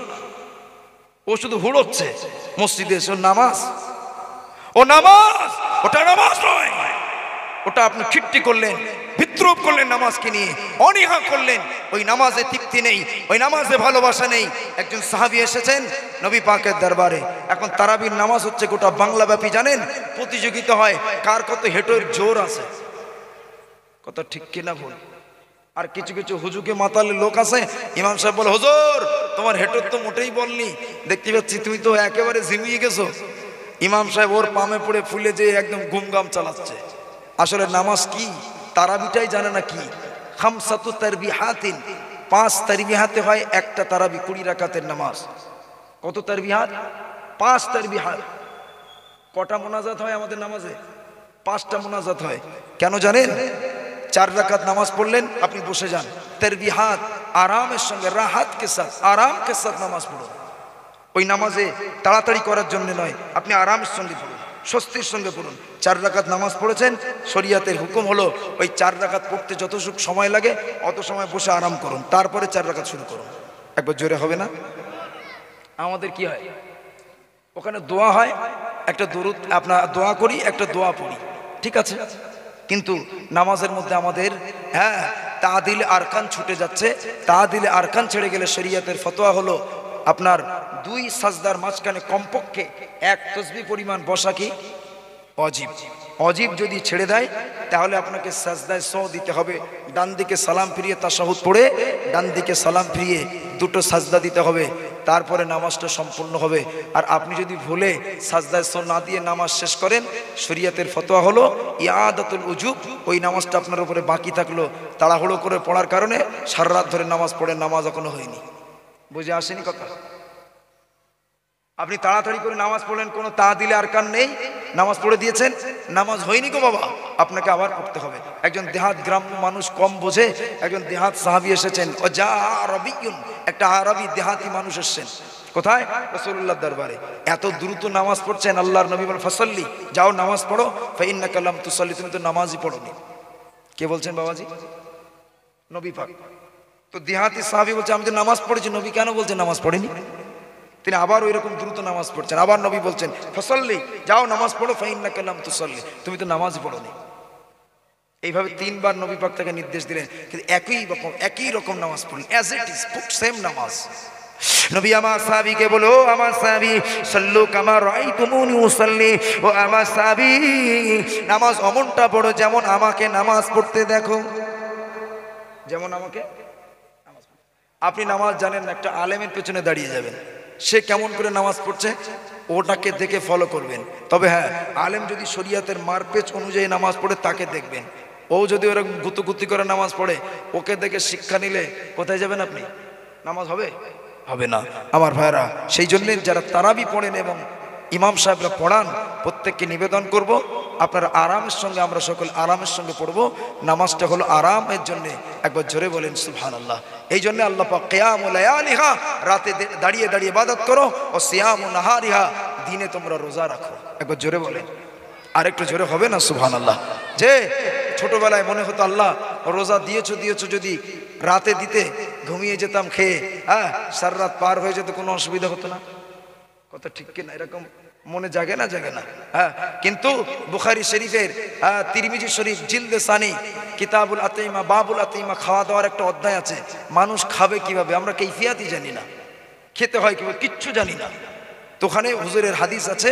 ও শুধু হুড়োচ্ছে মসজিদে এসে, নামাজ, ও নামাজ, ওটা নামাজ নয়, ওটা আপনি খিট্টি করলেন, বিদ্রুপ করলেন নামাজকে নিয়ে, অনীহা করলেন, ওই নামাজে তৃপ্তি নেই, ওই নামাজে ভালোবাসা নেই। একজন সাহাবী এসেছেন নবী পাকের দরবারে। এখন তারাবির নামাজ হচ্ছে গোটা বাংলাব্যাপী, জানেন প্রতিযোগিতা হয় কার কত হেঁটোর জোর আছে, কত ঠিক কিনা ভুল। আর কিছু কিছু হুজুকে মাতালে লোক আছে, ইমাম সাহেব বলে হুজুর তোমার হেঁটোর তো মোটেই বলনি, দেখতে পাচ্ছি তুমি তো একেবারে ঝিমিয়ে গেছো। ইমাম সাহেব ওর পামে পড়ে ফুলে যে একদম গুমগাম চালাচ্ছে। আসলে নামাজ কি তারাবিটাই জানে না কি। খামসাতু তারবিহাতিন, 5 তারবিহাতে হয় একটা তারাবি, 20 রাকাতের নামাজ। কত তারবিহাত? 5 তারবিহাত। কটা মোনাজাত হয় আমাদের নামাজে? 5টা মোনাজাত হয়। কেন জানেন? 4 রাকাত নামাজ পড়লেন, আপনি বসে যান, তারবিহাত আরামের সঙ্গে, রাহাত কে সাথ, আরাম কে সাথ নামাজ পড়ুন। ওই নামাজে তাড়াতাড়ি করার জন্য নয়, আপনি আরামের সঙ্গে পড়ুন, স্বস্তির সঙ্গে পড়ুন। 4 রাকাত নামাজ পড়েছেন, শরীয়তের হুকুম হলো ওই 4 রাকাত পড়তে যতটুকু সময় লাগে অত সময় বসে আরাম করুন, তারপরে 4 রাকাত শুরু করুন। একবার জোরে হবে না? আমাদের কি হয় ওখানে দোয়া হয়, একটা দরুদ আপনার দোয়া করি, একটা দোয়া পড়ি, ঠিক আছে। কিন্তু নামাজের মধ্যে আমাদের তাদিল আরকান ছুটে যাচ্ছে। তাদিল আরকান ছেড়ে গেলে শরীয়তের ফতোয়া হলো আপনার 2 সাজদার মাঝখানে কমপক্ষে 1 তসবিহ পরিমাণ বসা কি অজীব। অজীব যদি ছেড়ে দেয় তাহলে আপনাকে সাজদায় সও দিতে হবে, ডান দিকে সালাম ফিরিয়ে তাশাহুদ পড়ে ডান দিকে সালাম ফিরিয়ে 2টো সাজদা দিতে হবে, তারপরে নামাজটা সম্পূর্ণ হবে। আর আপনি যদি ভুলে সাজদায় সও না দিয়ে নামাজ শেষ করেন, শরীয়তের ফতোয়া হলো ইয়াদাতুল উজুব, ওই নামাজটা আপনার উপরে বাকি থাকলো, তাড়াহুড়ো করে পড়ার কারণে সারা রাত ধরে নামাজ পড়েন, নামাজ এখনো হয়নি। বুঝে আসেনি কথা? আপনি তাড়াতাড়ি করে নামাজ পড়লেন, কোনো তাদিলে আরকান নেই, নামাজ পড়ে দিয়েছেন, নামাজ হয়নি গো বাবা, আপনাকে আবার পড়তে হবে। একজন দেহাত গ্রাম্য মানুষ কম বোঝে, একজন দেহাত সাহাবী এসেছেন, ও যা আরবিয়ুন, একটা আরবি দেহাতি মানুষ এসেছেন। কোথায়? রাসূলুল্লাহর দরবারে। এত দ্রুত নামাজ পড়ছেন, আল্লাহর নবী বলেন ফাসাল্লি, যাও নামাজ পড়ো, ফাইন্নাকা লাম তুসাল্লি, তুমি তো নামাজই পড়োনি। কে বলছেন বাবাজি? নবী পাক। তো দেহাতি সাহাবী বলছে আমি তো নামাজ পড়েছি, নবী কেন বলছেন নামাজ পড়েনি? তিনি আবার ওই রকম দ্রুত নামাজ পড়ছেন, আবার নবী বলছেন ফাসাল্লি, যাও নামাজ পড়ো, ফাইন্নাকা লাম তুসাল্লি, তুমি তো নামাজই পড়োনি। এইভাবে 3 বার নবী পাক তাকে নির্দেশ দিলেন, কিন্তু একই রকম নামাজ পড়লেন, অ্যাজ ইট ইজ, সেম নামাজ। নবী আমার সাহাবীকে বলো, আমার সাহাবী সাল্লু কামা রাআইতুমুনি উসাল্লি, ও আমার সাহাবী নামাজ অমনটা পড়ো যেমন আমাকে নামাজ পড়তে দেখো, যেমন আমাকে। আপনি নামাজ জানেন না, একটা আলেমের পেছনে দাঁড়িয়ে যাবেন, সে কেমন করে নামাজ পড়ছে ওটাকে দেখে ফলো করবেন। তবে হ্যাঁ, আলেম যদি শরীয়তের মারপেচ অনুযায়ী নামাজ পড়ে তাকে দেখবেন। ও যদি ওরকম গুতুগুতি করে নামাজ পড়ে, ওকে দেখে শিক্ষা নিলে কোথায় যাবেন আপনি? নামাজ হবে? হবে না আমার ভাইরা। সেই জন্য যারা তারাবি পড়েন এবং ইমাম সাহেবরা পড়ান, প্রত্যেককে নিবেদন করব আপনারা আরামের সঙ্গে, আমরা সকল আরামের সঙ্গে পড়বো। নামাজটা হলো আরামের জন্যে, একবার জোরে বলেন সুবহানাল্লাহ। এই জন্য আল্লাহ পাক কিয়ামুল লায়ালিহা, রাতে দাঁড়িয়ে দাঁড়িয়ে ইবাদত করো, ও সিয়ামুন নাহারিহা, দিনে তোমরা রোজা রাখো। একবার জোরে বলেন, আরেকটু জোরে হবে না সুবহানাল্লাহ। যে ছোটবেলায় মনে হতো আল্লাহ রোজা দিয়েছো যদি রাতে দিতে, ঘুমিয়ে যেতাম খেয়ে, সারা রাত পার হয়ে যেত, কোনো অসুবিধা হতো না। কথা ঠিক কিনা? এরকম মনে জাগে না? কিন্তু বুখারী শরীফের তিরমিজি শরীফ জিলদে সানি কিতাবুল আতিমা বাবুল আতিমা, খাওয়া দাওয়ার একটা অধ্যায় আছে। মানুষ খাবে কিভাবে, আমরা কৈফিয়াতই জানি না, খেতে হয় কিভাবে কিচ্ছু জানি না। তো ওখানে হুজুরের হাদিস আছে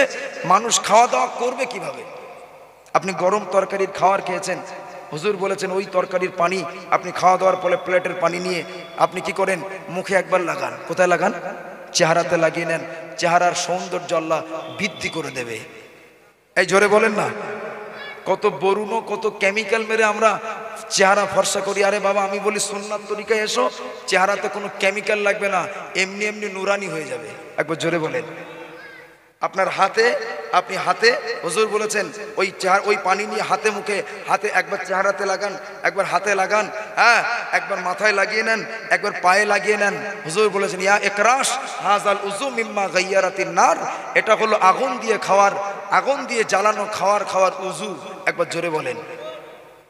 মানুষ খাওয়া দাওয়া করবে কিভাবে। আপনি গরম তরকারির খাবার খেয়েছেন, হুজুর বলেছেন ওই তরকারির পানি আপনি খাওয়া দাওয়ার পরে প্লেটের পানি নিয়ে আপনি কি করেন, মুখে একবার লাগান। কোথায় লাগান? চেহারাতে লাগিয়ে নেন, চেহারার সৌন্দর্য আল্লাহ বৃদ্ধি করে দেবে। এই জোরে বলেন না। কত বরুণ, কত কেমিক্যাল মেরে আমরা চেহারা ফর্সা করি। আরে বাবা, আমি বলি সুন্নাত তরিকায় এসো, চেহারাতে কোনো কেমিক্যাল লাগবে না, এমনি এমনি নুরানি হয়ে যাবে। একবার জোরে বলেন। আপনার আপনি হাতে, হুজুর বলেছেন ওই পানি নিয়ে হাতে মুখে, হাতে একবার চেহারাতে লাগান, একবার হাতে লাগান, একবার মাথায় লাগিয়ে নেন, একবার পায়ে লাগিয়ে নেন। হুজুর বলেছেন ইয়া ইকরাশ হাযাল উযু মিম্মা গায়্যারাতিন নার, এটা হলো আগুন দিয়ে খাওয়ার, আগুন দিয়ে জ্বালানো খাওয়ার উযু। একবার জোরে বলেন।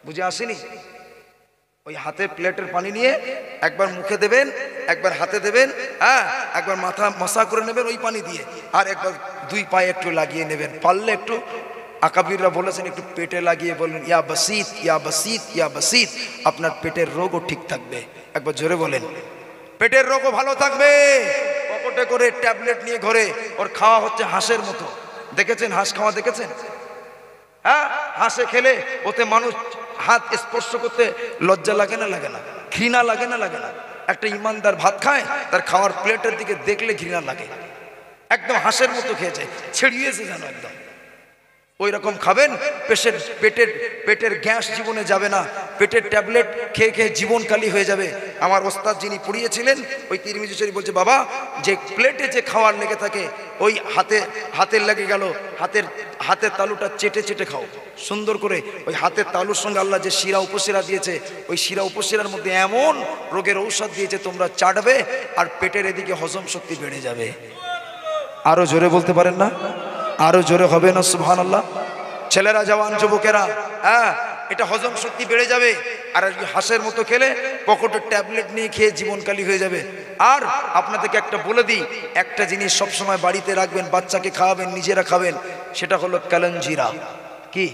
বুঝে আসেনি? ওই হাতে প্লেটের পানি নিয়ে একবার মুখে দেবেন, একবার হাতে দেবেন, একবার মাথা মসা করে নেবেন ওই পানি দিয়ে, আর একবার 2 পায়ে একটু লাগিয়ে নেবেন, পারলে একটু আকাবিররা বলেছেন একটু পেটে লাগিয়ে বলেন ইয়া বাসিত ইয়া বাসিত ইয়া বাসিত, আপনার পেটের রোগও ঠিক থাকবে। একবার জোরে বলেন, পেটের রোগও ভালো থাকবে। পকেটে করে ট্যাবলেট নিয়ে ঘরে ওর খাওয়া হচ্ছে হাঁসের মতো। দেখেছেন হাঁস খাওয়া? দেখেছেন? হ্যাঁ, হাঁসে খেলে ওতে মানুষ হাত স্পর্শ করতে লজ্জা লাগে না? লাগে না? ঘৃণা লাগে না? লাগে না? একটা ইমানদার ভাত খায়, তার খাওয়ার প্লেটের দিকে দেখলে ঘৃণা লাগে। একদম হাঁসের মতো খেয়েছে, ছেড়িয়েছে যেন একদম। ওই রকম খাবেন, পেটের গ্যাস জীবনে যাবে না। পেটের ট্যাবলেট খেয়ে খেয়ে জীবনকালী হয়ে যাবে। আমার ওস্তাদ যিনি পড়িয়েছিলেন ওই তিরমিজি শরীফ বলছে, বাবা যে প্লেটে যে খাওয়ার লেগে থাকে ওই হাতের লেগে গেল, হাতের তালুটা চেটে চেটে খাও সুন্দর করে। ওই হাতের তালুর সঙ্গে আল্লাহ যে শিরা উপশিরা দিয়েছে, ওই শিরা উপশিরার মধ্যে এমন রোগের ঔষধ দিয়েছে, তোমরা চাটবে আর পেটের এদিকে হজম শক্তি বেড়ে যাবে। আরো জোরে বলতে পারেন না? আরো জোরে হবে না সুবহানাল্লাহ? ছেলেরা, জওয়ান, যুবকেরা, হ্যাঁ, এটা হজম শক্তি বেড়ে যাবে। আর হাঁসের মতো খেলে পকেটের ট্যাবলেট নিয়ে খেয়ে জীবনকালী হয়ে যাবে। আর আপনাদেরকে একটা বলে দিই, একটা জিনিস সবসময় বাড়িতে রাখবেন, বাচ্চাকে খাওয়াবেন, নিজেরা খাবেন, সেটা হলো কালঞ্জিরা। কি?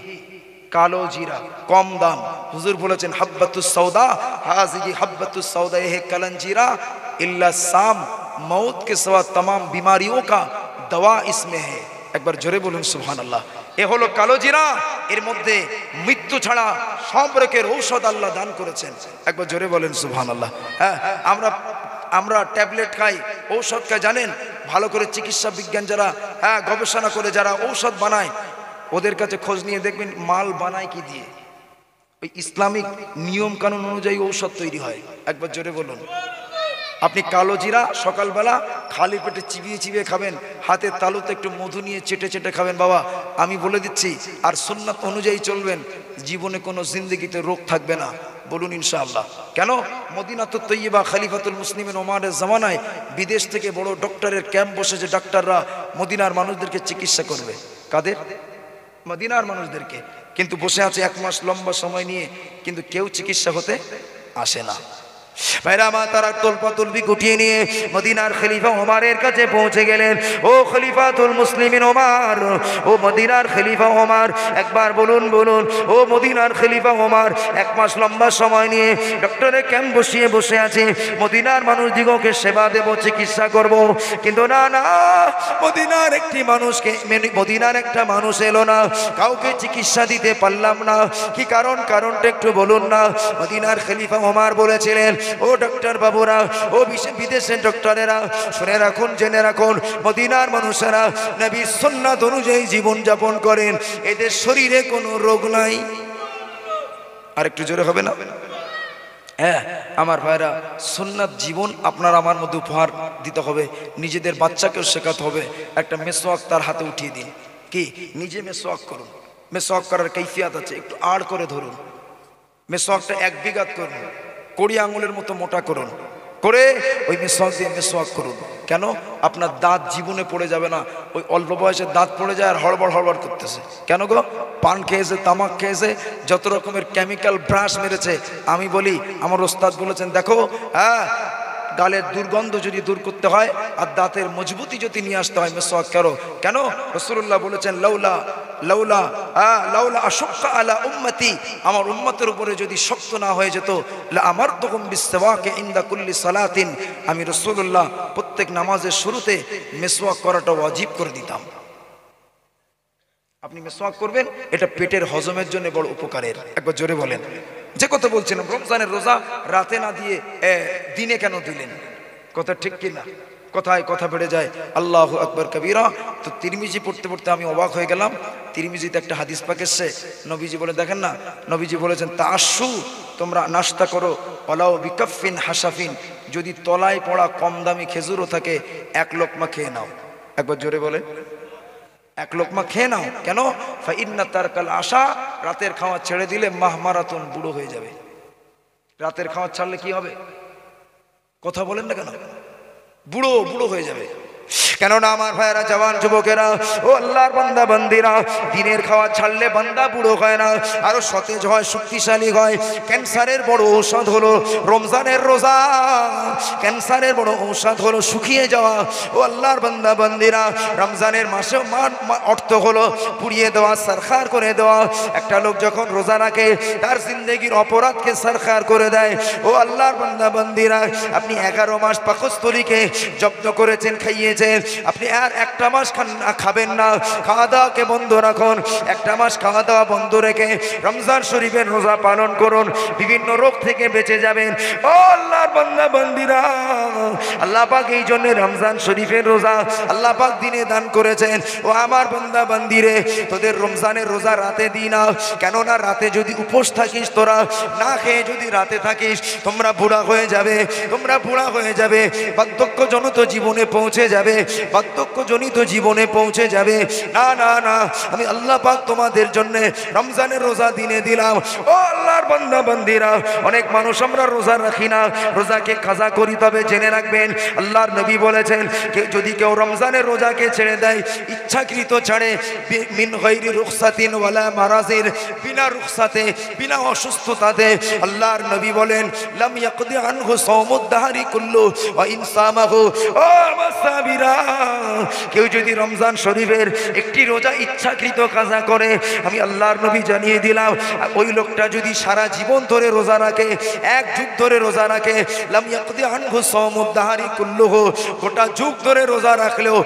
কালো জিরা, কম দাম। হুজুর বলেছেন হাব্বাতুস সাউদা, হাযিহি হাব্বাতুস সাউদা হে কালঞ্জিরা ইল্লা সাম, মौत के सिवा तमाम बीमारियों का दवा इसमें है। একবার জোরে বলুন সুবহানাল্লাহ। এ হলো কালো জিরা, এর মধ্যে মৃত্যু ছাড়া সব রোগের ঔষধ আল্লাহ দান করেছেন। একবার জোরে বলেন সুবহানাল্লাহ। হ্যাঁ, আমরা ট্যাবলেট খাই, ঔষধ খাই, জানেন? ভালো করে চিকিৎসা বিজ্ঞান যারা, হ্যাঁ, গবেষণা করে যারা ঔষধ বানায়, ওদের কাছে খোঁজ নিয়ে দেখবেন মাল বানায় কি দিয়ে? ওই ইসলামিক নিয়ম কানুন অনুযায়ী ঔষধ তৈরি হয়। একবার জোরে বলুন। আপনি কালো জিরা সকালবেলা খালি পেটে চিবিয়ে চিবিয়ে খাবেন, হাতের তালুতে একটু মধু নিয়ে চেটে চেটে খাবেন। বাবা আমি বলে দিচ্ছি, আর সুন্নাত অনুযায়ী চলবেন, জীবনে কোনো জিন্দেগিতে রোগ থাকবে না। বলুন ইনশাআল্লাহ। কেন? মদিনাতুত তৈয়্যিবা খলিফাতুল মুসলিমিন ওমরের জামানায় বিদেশ থেকে বড় ডক্টরের ক্যাম্প বসেছে, ডাক্তাররা মদিনার মানুষদেরকে চিকিৎসা করবে। কাদের? মদিনার মানুষদেরকে। কিন্তু বসে আছে 1 মাস লম্বা সময় নিয়ে, কিন্তু কেউ চিকিৎসা হতে আসে না। ভাইরা মা, তারা তলপাতুলবি গুটিয়ে নিয়ে মদিনার খলিফা ওমরের কাছে পৌঁছে গেলেন। ও খলিফাতুল মুসলিমিন ওমর, ও মদিনার খলিফা ওমর, একবার বলুন বলুন, ও মদিনার খলিফা ওমর, 1 মাস লম্বা সময় নিয়ে ডক্টরের ক্যাম্প বসিয়ে বসে আছে, মদিনার মানুষদিগকে সেবা দেব, চিকিৎসা করব, কিন্তু না না, মদিনার একটা মানুষ এলো না, কাউকে চিকিৎসা দিতে পারলাম না। কি কারণ? কারণটা একটু বলুন না। মদিনার খলিফা ওমর বলেছিলেন, ও ডক্টর বাবুরা, ও বিদেশের ডক্টরেরা, শুনে রাখুন, জেনে রাখুন, মদিনার মানুষেরা নবীর সুন্নাত অনুযায়ী জীবন যাপন করেন, এদের শরীরে কোনো রোগ নাই। আর একটু জোরে হবে না? হ্যাঁ আমার ভাইরা, সুন্নাত জীবন আপনার আমার মধ্যে উপহার দিতে হবে, নিজেদের বাচ্চাকেও শেখাতে হবে। একটা মেসওয়াক তার হাতে উঠিয়ে দিন। কি? নিজে মেসওয়াক করুন। মেসওয়াক করার কৈফিয়ত আছে, একটু আড় করে ধরুন, মেসওয়াকটা 1 বিঘাত করুন, 20 আঙুলের মতো মোটা করুন, করে ওই মেসওয়াক দিয়ে মেসওয়াক করুন। কেন? আপনার দাঁত জীবনে পড়ে যাবে না। ওই অল্প বয়সে দাঁত পড়ে যায় আর হড়বড় হড়বড় করতেছে। কেন গো? পান খেয়েছে, তামাক খেয়েছে, যত রকমের কেমিক্যাল ব্রাশ মেরেছে। আমি বলি, আমার ওস্তাদ বলেছেন, দেখো, হ্যাঁ, গালের দুর্গন্ধ যদি দূর করতে হয় আর দাঁতের মজবুতি যদি নিয়ে আসতে হয়, মেসওয়াক করো। কেন? রাসূলুল্লাহ বলেছেন, লাউলা আশুক্কা আলা উম্মতি, আমার উম্মতের উপরে যদি শক্ত না হয়ে যেত, লা আমারতুকুম বিসওয়াকি ইনদা কুল্লি সালাতিন, আমি রাসূলুল্লাহ প্রত্যেক নামাজের শুরুতে মেসওয়াক করাটা ওয়াজিব করে দিতাম। আপনি মেসওয়াক করবেন, এটা পেটের হজমের জন্য বড় উপকারের। একবার জোরে বলেন। যে কথা বলছিলাম, রমজানের রোজা রাতে না দিয়ে দিনে কেন দিলেন? কথা ঠিক কিনা? কথায় কথা বেড়ে যায়। আল্লাহু আকবার কবীরা। তো তিরমিজি পড়তে পড়তে আমি অবাক হয়ে গেলাম। তিরমিজিতে একটা হাদিস পাক এসেছে, নবীজি বলে, দেখেন না, নবীজি বলেছেন, তাআশু, তোমরা নাস্তা করো, ওয়ালাউ বিকাফিন হাসাফিন, যদি তলায় পড়া কম দামি খেজুরও থাকে 1 লোকমা খেয়ে নাও। একবার জোরে বলে, 1 লোকমা খেয়ে নাও। কেন? ফাইন্না তারকাল আশা, রাতের খাওয়া ছেড়ে দিলে মাহমারাতুন, বুড়ো হয়ে যাবে। রাতের খাওয়া ছাড়লে কি হবে? কথা বলেন না কেন? বুড়ো হয়ে যাবে। কেননা আমার ভাইয়েরা, জওয়ান যুবকেরা, ও আল্লাহর বান্দা বান্দিরা, দিনের খাওয়া ছাড়লে বান্দা বুড়ো হয় না, আরো সতেজ হয়, শক্তিশালী হয়। ক্যান্সারের বড় ঔষধ হলো রমজানের রোজা। ক্যান্সারের বড় ঔষধ হলো শুকিয়ে যাওয়া। ও আল্লাহর বান্দা বান্দিরা, রমজানের মাসে অর্থ হলো পুড়িয়ে দেওয়া, সরখার করে দেওয়া। একটা লোক যখন রোজা রাখে তার জিন্দেগির অপরাধকে সরখার করে দেয়। ও আল্লাহর বান্দা বান্দিরা, আপনি 11 মাস পাকস্থলীকে জব্দ করেছেন, খাইয়েছেন, আপনি আর একটা মাস খাবেন না, খাওয়া দাওয়াকে বন্ধ রাখুন। একটা মাস খাওয়া দাওয়া বন্ধ রেখে রমজান শরীফের রোজা পালন করুন, বিভিন্ন রোগ থেকে বেঁচে যাবেন। ও আল্লাহর বান্দা বান্দিরা, আল্লাহ পাক এই জন্য রমজান শরীফের রোজা আল্লাহ পাক দিনে দান করেছেন। ও আমার বান্দা বান্দিরে, তোদের রমজানের রোজা রাতে দিই না, কেননা রাতে যদি উপোস থাকিস, তোরা না খেয়ে যদি রাতে থাকিস, তোমরা বুড়া হয়ে যাবে, তোমরা বুড়া হয়ে যাবে, বার্ধক্যজনিত জীবনে পৌঁছে যাবে, বার্ধক্যজনিত জীবনে পৌঁছে যাবে। না না না, আমি আল্লাহ পাক তোমাদের জন্য রমজানের রোজা দিনে দিলাম। ও আল্লাহর বান্দা বান্দিরা, অনেক মানুষ আমরা রোজা রাখি না, রোজাকে কাজা করি। তবে জেনে রাখবেন, আল্লাহর নবী বলেছেন, যদি কেউ রমজানের রোজাকে ছেড়ে দেয়, ইচ্ছাকৃত ছাড়ে, মিন গায়রি রুখসাতিন ওয়ালা মারাজির, বিনা রুখসাতে, বিনা অসুস্থতাতে, আল্লাহর নবী বলেন, লাম ইয়াকদি আনহু সাওমুদ দাহরি কুল্লু ওয়া ইনসামাহু। ও মাসাবিরা, কেউ যদি রমজান শরীফের একটি রোজা ইচ্ছাকৃত কাজা করে, আমি আল্লাহর নবী জানিয়ে দিলাম, ওই লোকটা যদি সারা জীবন ধরে রোজা রাখে, এক যুগ ধরে রোজা রাখে, লাম ইয়াকদি আনহু সাওমুদ দাহরি কুল্লুহু, গোটা যুগ ধরে রোজা রাখলেও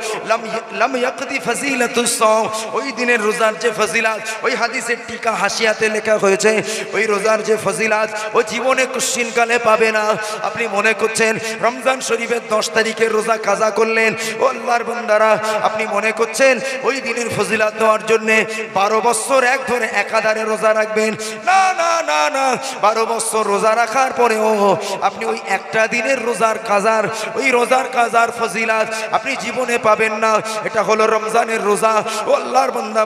লাম ইয়াকদি ফাজিলাতুস সাওম, ওই দিনের রোজার যে ফজিলাত, ওই হাদিসের টিকা হাসিয়াতে লেখা হয়েছে, ওই রোজার যে ফজিলাত ও জীবনে কুশ্চিনকালে পাবে না। আপনি মনে করছেন রমজান শরীফের 10 তারিখের রোজা কাজা করলেন, ও আল্লাহর বান্দারা, আপনি মনে করছেন ওই দিনের ফজিলাত দেওয়ার জন্য 12 বছর এক ধরে একাধারে রোজা রাখবেন। না না না না, 12 বছর রোজা রাখার পরেও আপনি ওই একটা দিনের রোজার কাজার, ওই রোজার কাজার ফজিলাত আপনি জীবনে পাবেন না। এটা হলো রমজানের রোজা। ও আল্লাহর বান্দা।